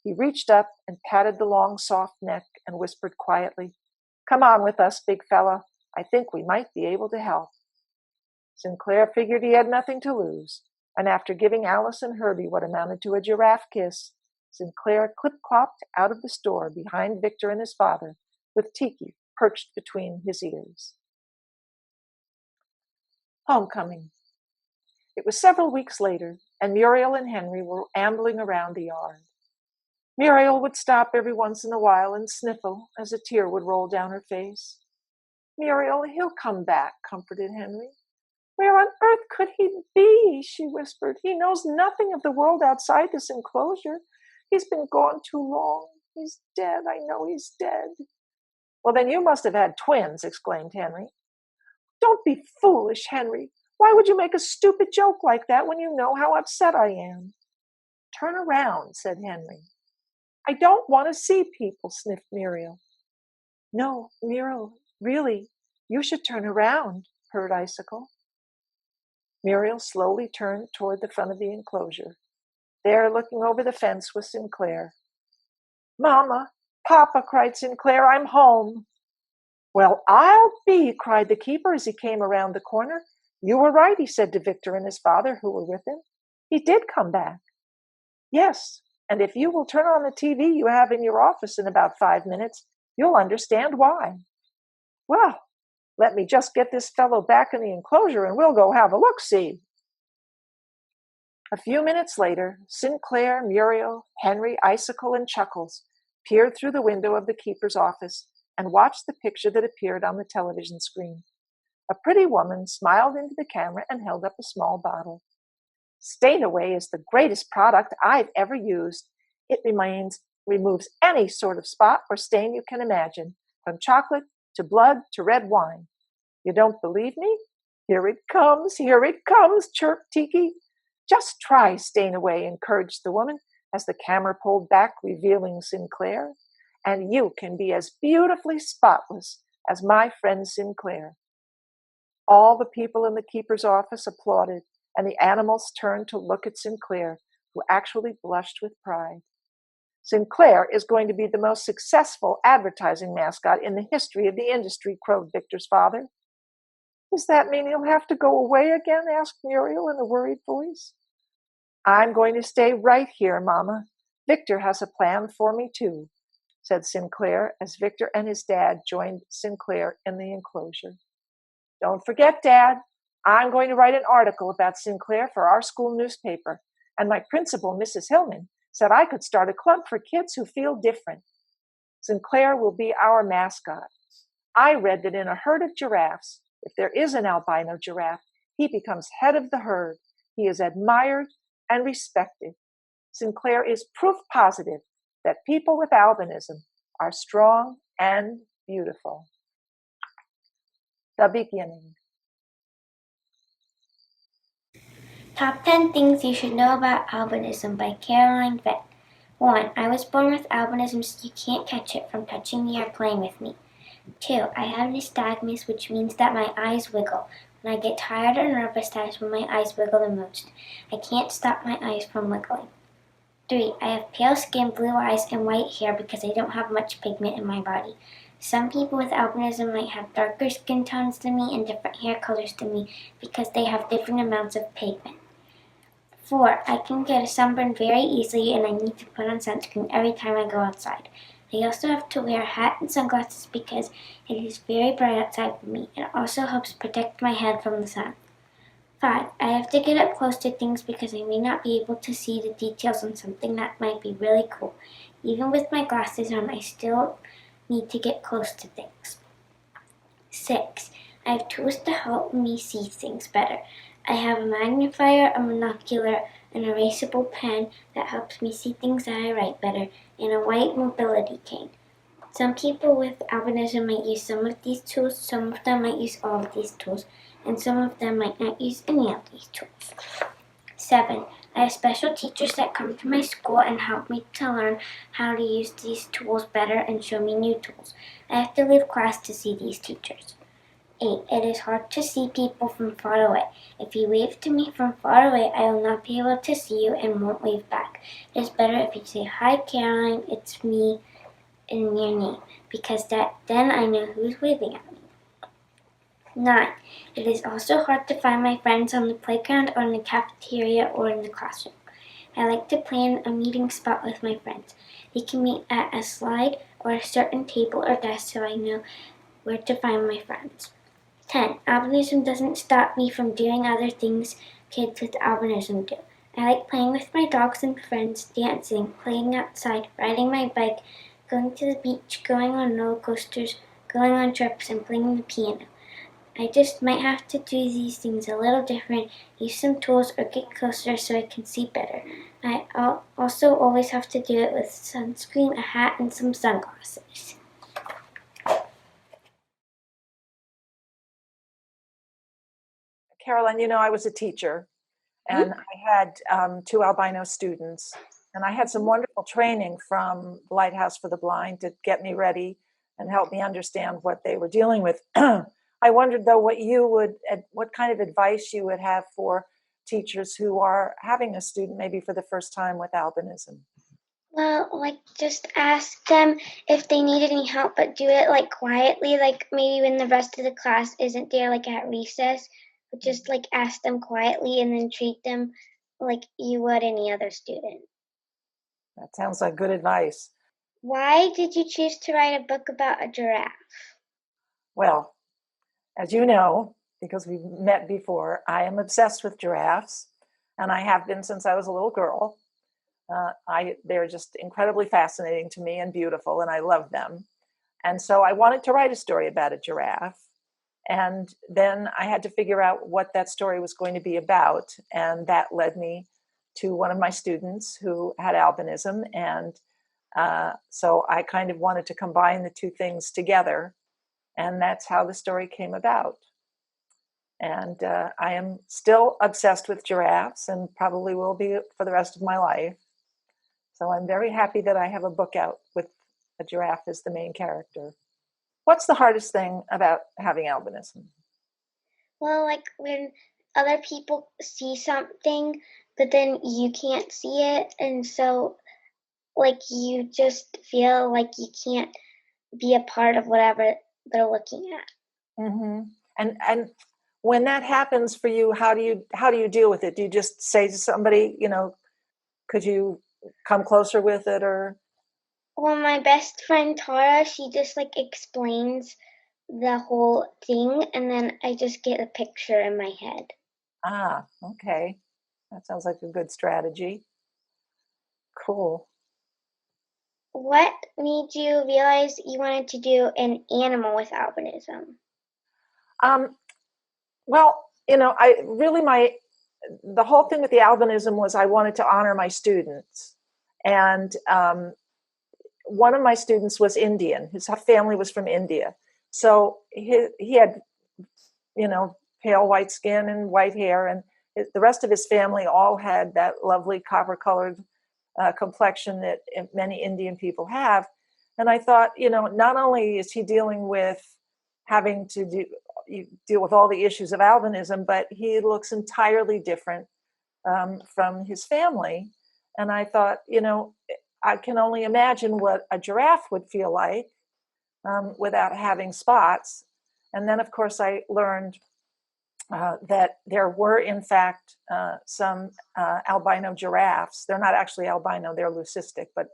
He reached up and patted the long, soft neck and whispered quietly, "Come on with us, big fella. I think we might be able to help." Sinclair figured he had nothing to lose, and after giving Alice and Herbie what amounted to a giraffe kiss, Sinclair clip-clopped out of the store behind Victor and his father, with Tiki perched between his ears. Homecoming. It was several weeks later, and Muriel and Henry were ambling around the yard. Muriel would stop every once in a while and sniffle as a tear would roll down her face. "Muriel, he'll come back," comforted Henry. "Where on earth could he be?" she whispered. "He knows nothing of the world outside this enclosure. He's been gone too long. He's dead. I know he's dead." "Well, then you must have had twins," exclaimed Henry. "Don't be foolish, Henry. Why would you make a stupid joke like that when you know how upset I am?" "Turn around," said Henry. "I don't want to see people," sniffed Muriel. "No, Muriel, really, you should turn around," purred Icicle. Muriel slowly turned toward the front of the enclosure. There, looking over the fence, was Sinclair. "Mama, Papa," cried Sinclair, "I'm home." "Well, I'll be," cried the keeper as he came around the corner. "You were right," he said to Victor and his father, who were with him. "He did come back." "Yes, and if you will turn on the TV you have in your office in about 5 minutes, you'll understand why." "Well, let me just get this fellow back in the enclosure and we'll go have a look-see." A few minutes later, Sinclair, Muriel, Henry, Icicle, and Chuckles peered through the window of the keeper's office and watched the picture that appeared on the television screen. A pretty woman smiled into the camera and held up a small bottle. "Stain Away is the greatest product I've ever used. It removes any sort of spot or stain you can imagine, from chocolate to blood to red wine. You don't believe me? Here it comes, chirped Tiki. "Just try Stain Away," encouraged the woman as the camera pulled back, revealing Sinclair. "And you can be as beautifully spotless as my friend Sinclair." All the people in the keeper's office applauded, and the animals turned to look at Sinclair, who actually blushed with pride. Sinclair is going to be the most successful advertising mascot in the history of the industry, crowed Victor's father. Does that mean he'll have to go away again? Asked Muriel in a worried voice. I'm going to stay right here, Mama. Victor has a plan for me, too, said Sinclair as Victor and his dad joined Sinclair in the enclosure. Don't forget, Dad, I'm going to write an article about Sinclair for our school newspaper, and my principal, Mrs. Hillman, said I could start a club for kids who feel different. Sinclair will be our mascot. I read that in a herd of giraffes, if there is an albino giraffe, he becomes head of the herd. He is admired and respected. Sinclair is proof positive that people with albinism are strong and beautiful. The beginning.
Top 10 Things You Should Know About Albinism by Caroline Vett. 1. I was born with albinism, so you can't catch it from touching me or playing with me. 2. I have nystagmus, which means that my eyes wiggle. When I get tired or nervous, that is when my eyes wiggle the most. I can't stop my eyes from wiggling. 3. I have pale skin, blue eyes, and white hair because I don't have much pigment in my body. Some people with albinism might have darker skin tones than me and different hair colors than me because they have different amounts of pigment. 4. I can get a sunburn very easily and I need to put on sunscreen every time I go outside. I also have to wear a hat and sunglasses because it is very bright outside for me. It also helps protect my head from the sun. 5. I have to get up close to things because I may not be able to see the details on something that might be really cool. Even with my glasses on, I still need to get close to things. 6. I have tools to help me see things better. I have a magnifier, a monocular, an erasable pen that helps me see things that I write better, and a white mobility cane. Some people with albinism might use some of these tools, some of them might use all of these tools, and some of them might not use any of these tools. 7. I have special teachers that come to my school and help me to learn how to use these tools better and show me new tools. I have to leave class to see these teachers. 8. It is hard to see people from far away. If you wave to me from far away, I will not be able to see you and won't wave back. It is better if you say, "Hi, Caroline, it's me," in your name, because then I know who's waving at me. 9. It is also hard to find my friends on the playground or in the cafeteria or in the classroom. I like to plan a meeting spot with my friends. We can meet at a slide or a certain table or desk so I know where to find my friends. 10. Albinism doesn't stop me from doing other things kids with albinism do. I like playing with my dogs and friends, dancing, playing outside, riding my bike, going to the beach, going on roller coasters, going on trips, and playing the piano. I just might have to do these things a little different, use some tools, or get closer so I can see better. I also always have to do it with sunscreen, a hat, and some sunglasses.
Caroline, I was a teacher and I had 2 albino students, and I had some wonderful training from the Lighthouse for the Blind to get me ready and help me understand what they were dealing with. I wondered, though, what kind of advice you would have for teachers who are having a student maybe for the first time with albinism.
Well, just ask them if they need any help, but do it, quietly, maybe when the rest of the class isn't there, at recess. But just, ask them quietly and then treat them like you would any other student.
That sounds like good advice.
Why did you choose to write a book about a giraffe?
Well, as you know, because we've met before, I am obsessed with giraffes, and I have been since I was a little girl. They're just incredibly fascinating to me and beautiful, and I love them. And so I wanted to write a story about a giraffe. And then I had to figure out what that story was going to be about. And that led me to one of my students who had albinism. And so I kind of wanted to combine the 2 things together. And that's how the story came about. And I am still obsessed with giraffes and probably will be for the rest of my life. So I'm very happy that I have a book out with a giraffe as the main character. What's the hardest thing about having albinism?
Well, when other people see something, but then you can't see it, and so like you just feel like you can't be a part of whatever they're looking at.
Mm-hmm. And when that happens for you, how do you deal with it? Do you just say to somebody, could you come closer with it, or?
Well, my best friend Tara, she just like explains the whole thing, and then I just get a picture in my head.
Ah, okay. That sounds like a good strategy. Cool.
What made you realize you wanted to do an animal with albinism?
Well, the whole thing with the albinism was I wanted to honor my students. And one of my students was Indian. His family was from India. So he had, pale white skin and white hair, and the rest of his family all had that lovely copper colored complexion that many Indian people have. And I thought, not only is he dealing with having to deal with all the issues of albinism, but he looks entirely different from his family. And I thought, I can only imagine what a giraffe would feel like without having spots. And then, of course, I learned that there were, in fact, some albino giraffes. They're not actually albino, they're leucistic, but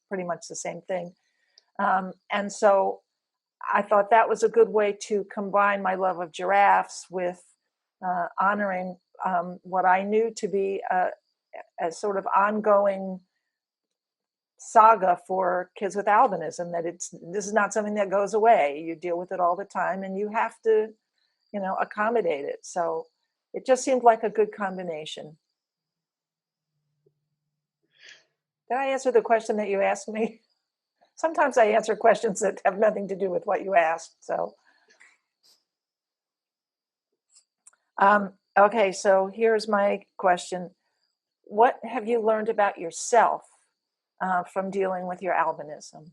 pretty much the same thing. And so I thought that was a good way to combine my love of giraffes with honoring what I knew to be a sort of ongoing saga for kids with albinism, that this is not something that goes away. You deal with it all the time, and you have to accommodate it. So it just seemed like a good combination. Did I answer the question that you asked me? Sometimes I answer questions that have nothing to do with what you asked. So, okay, so here's my question. What have you learned about yourself from dealing with your albinism?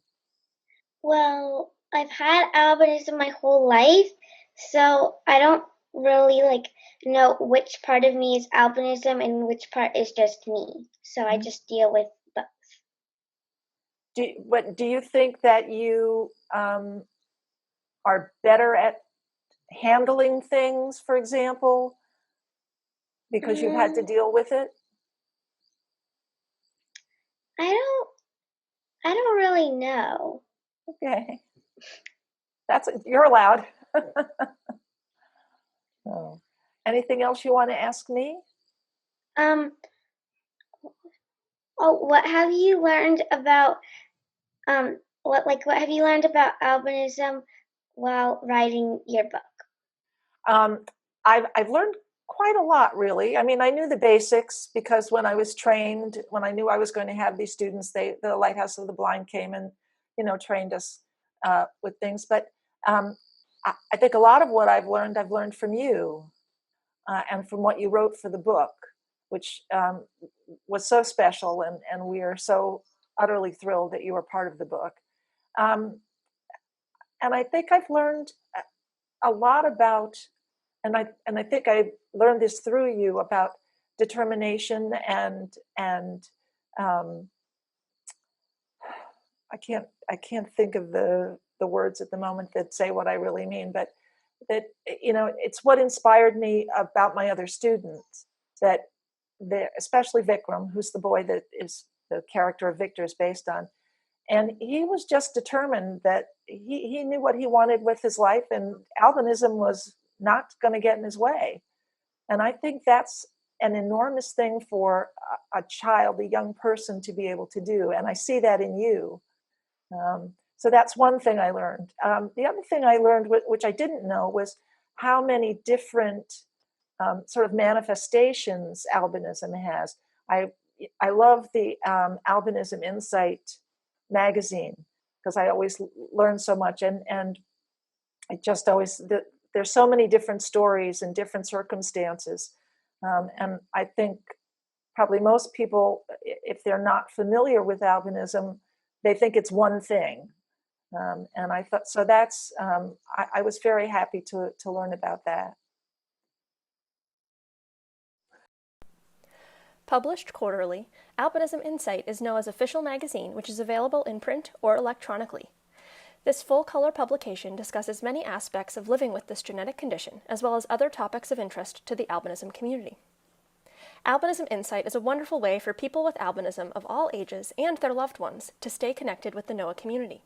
Well, I've had albinism my whole life, so I don't really know which part of me is albinism and which part is just me. So I just deal with both.
Do you think that you are better at handling things, for example, because you've had to deal with it?
I don't really know.
Okay, you're allowed. So, anything else you want to ask me?
What have you learned about what have you learned about albinism while writing your book?
I've learned quite a lot, really. I mean, I knew the basics because when I was trained, when I knew I was going to have these students, the Lighthouse of the Blind came and trained us with things. But I think a lot of what I've learned from you and from what you wrote for the book, which was so special, and we are so utterly thrilled that you were part of the book. And I think I've learned a lot about, and I think I learned this through you, about determination and I can't think of the words at the moment that say what I really mean, but that it's what inspired me about my other students, that especially Vikram, who's the boy that is the character of Victor is based on. And he was just determined that he knew what he wanted with his life, and albinism was not going to get in his way. And I think that's an enormous thing for a child, a young person, to be able to do. And I see that in you. So that's one thing I learned. The other thing I learned, which I didn't know, was how many different sort of manifestations albinism has. I love the Albinism Insight magazine because I always learn so much, and I just always there's so many different stories and different circumstances, and I think probably most people, if they're not familiar with albinism, they think it's one thing, and I thought so. That's I was very happy to learn about that.
Published quarterly, Albinism Insight is NOAA's official magazine, which is available in print or electronically. This full-color publication discusses many aspects of living with this genetic condition, as well as other topics of interest to the albinism community. Albinism Insight is a wonderful way for people with albinism of all ages and their loved ones to stay connected with the NOAA community.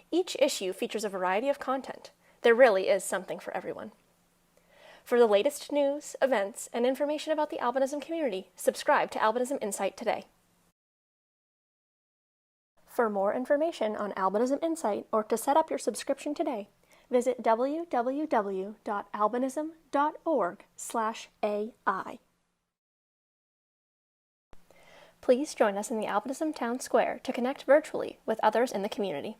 Each issue features a variety of content. There really is something for everyone. For the latest news, events, and information about the albinism community, subscribe to Albinism Insight today. For more information on Albinism Insight or to set up your subscription today, visit www.albinism.org/AI. Please join us in the Albinism Town Square to connect virtually with others in the community.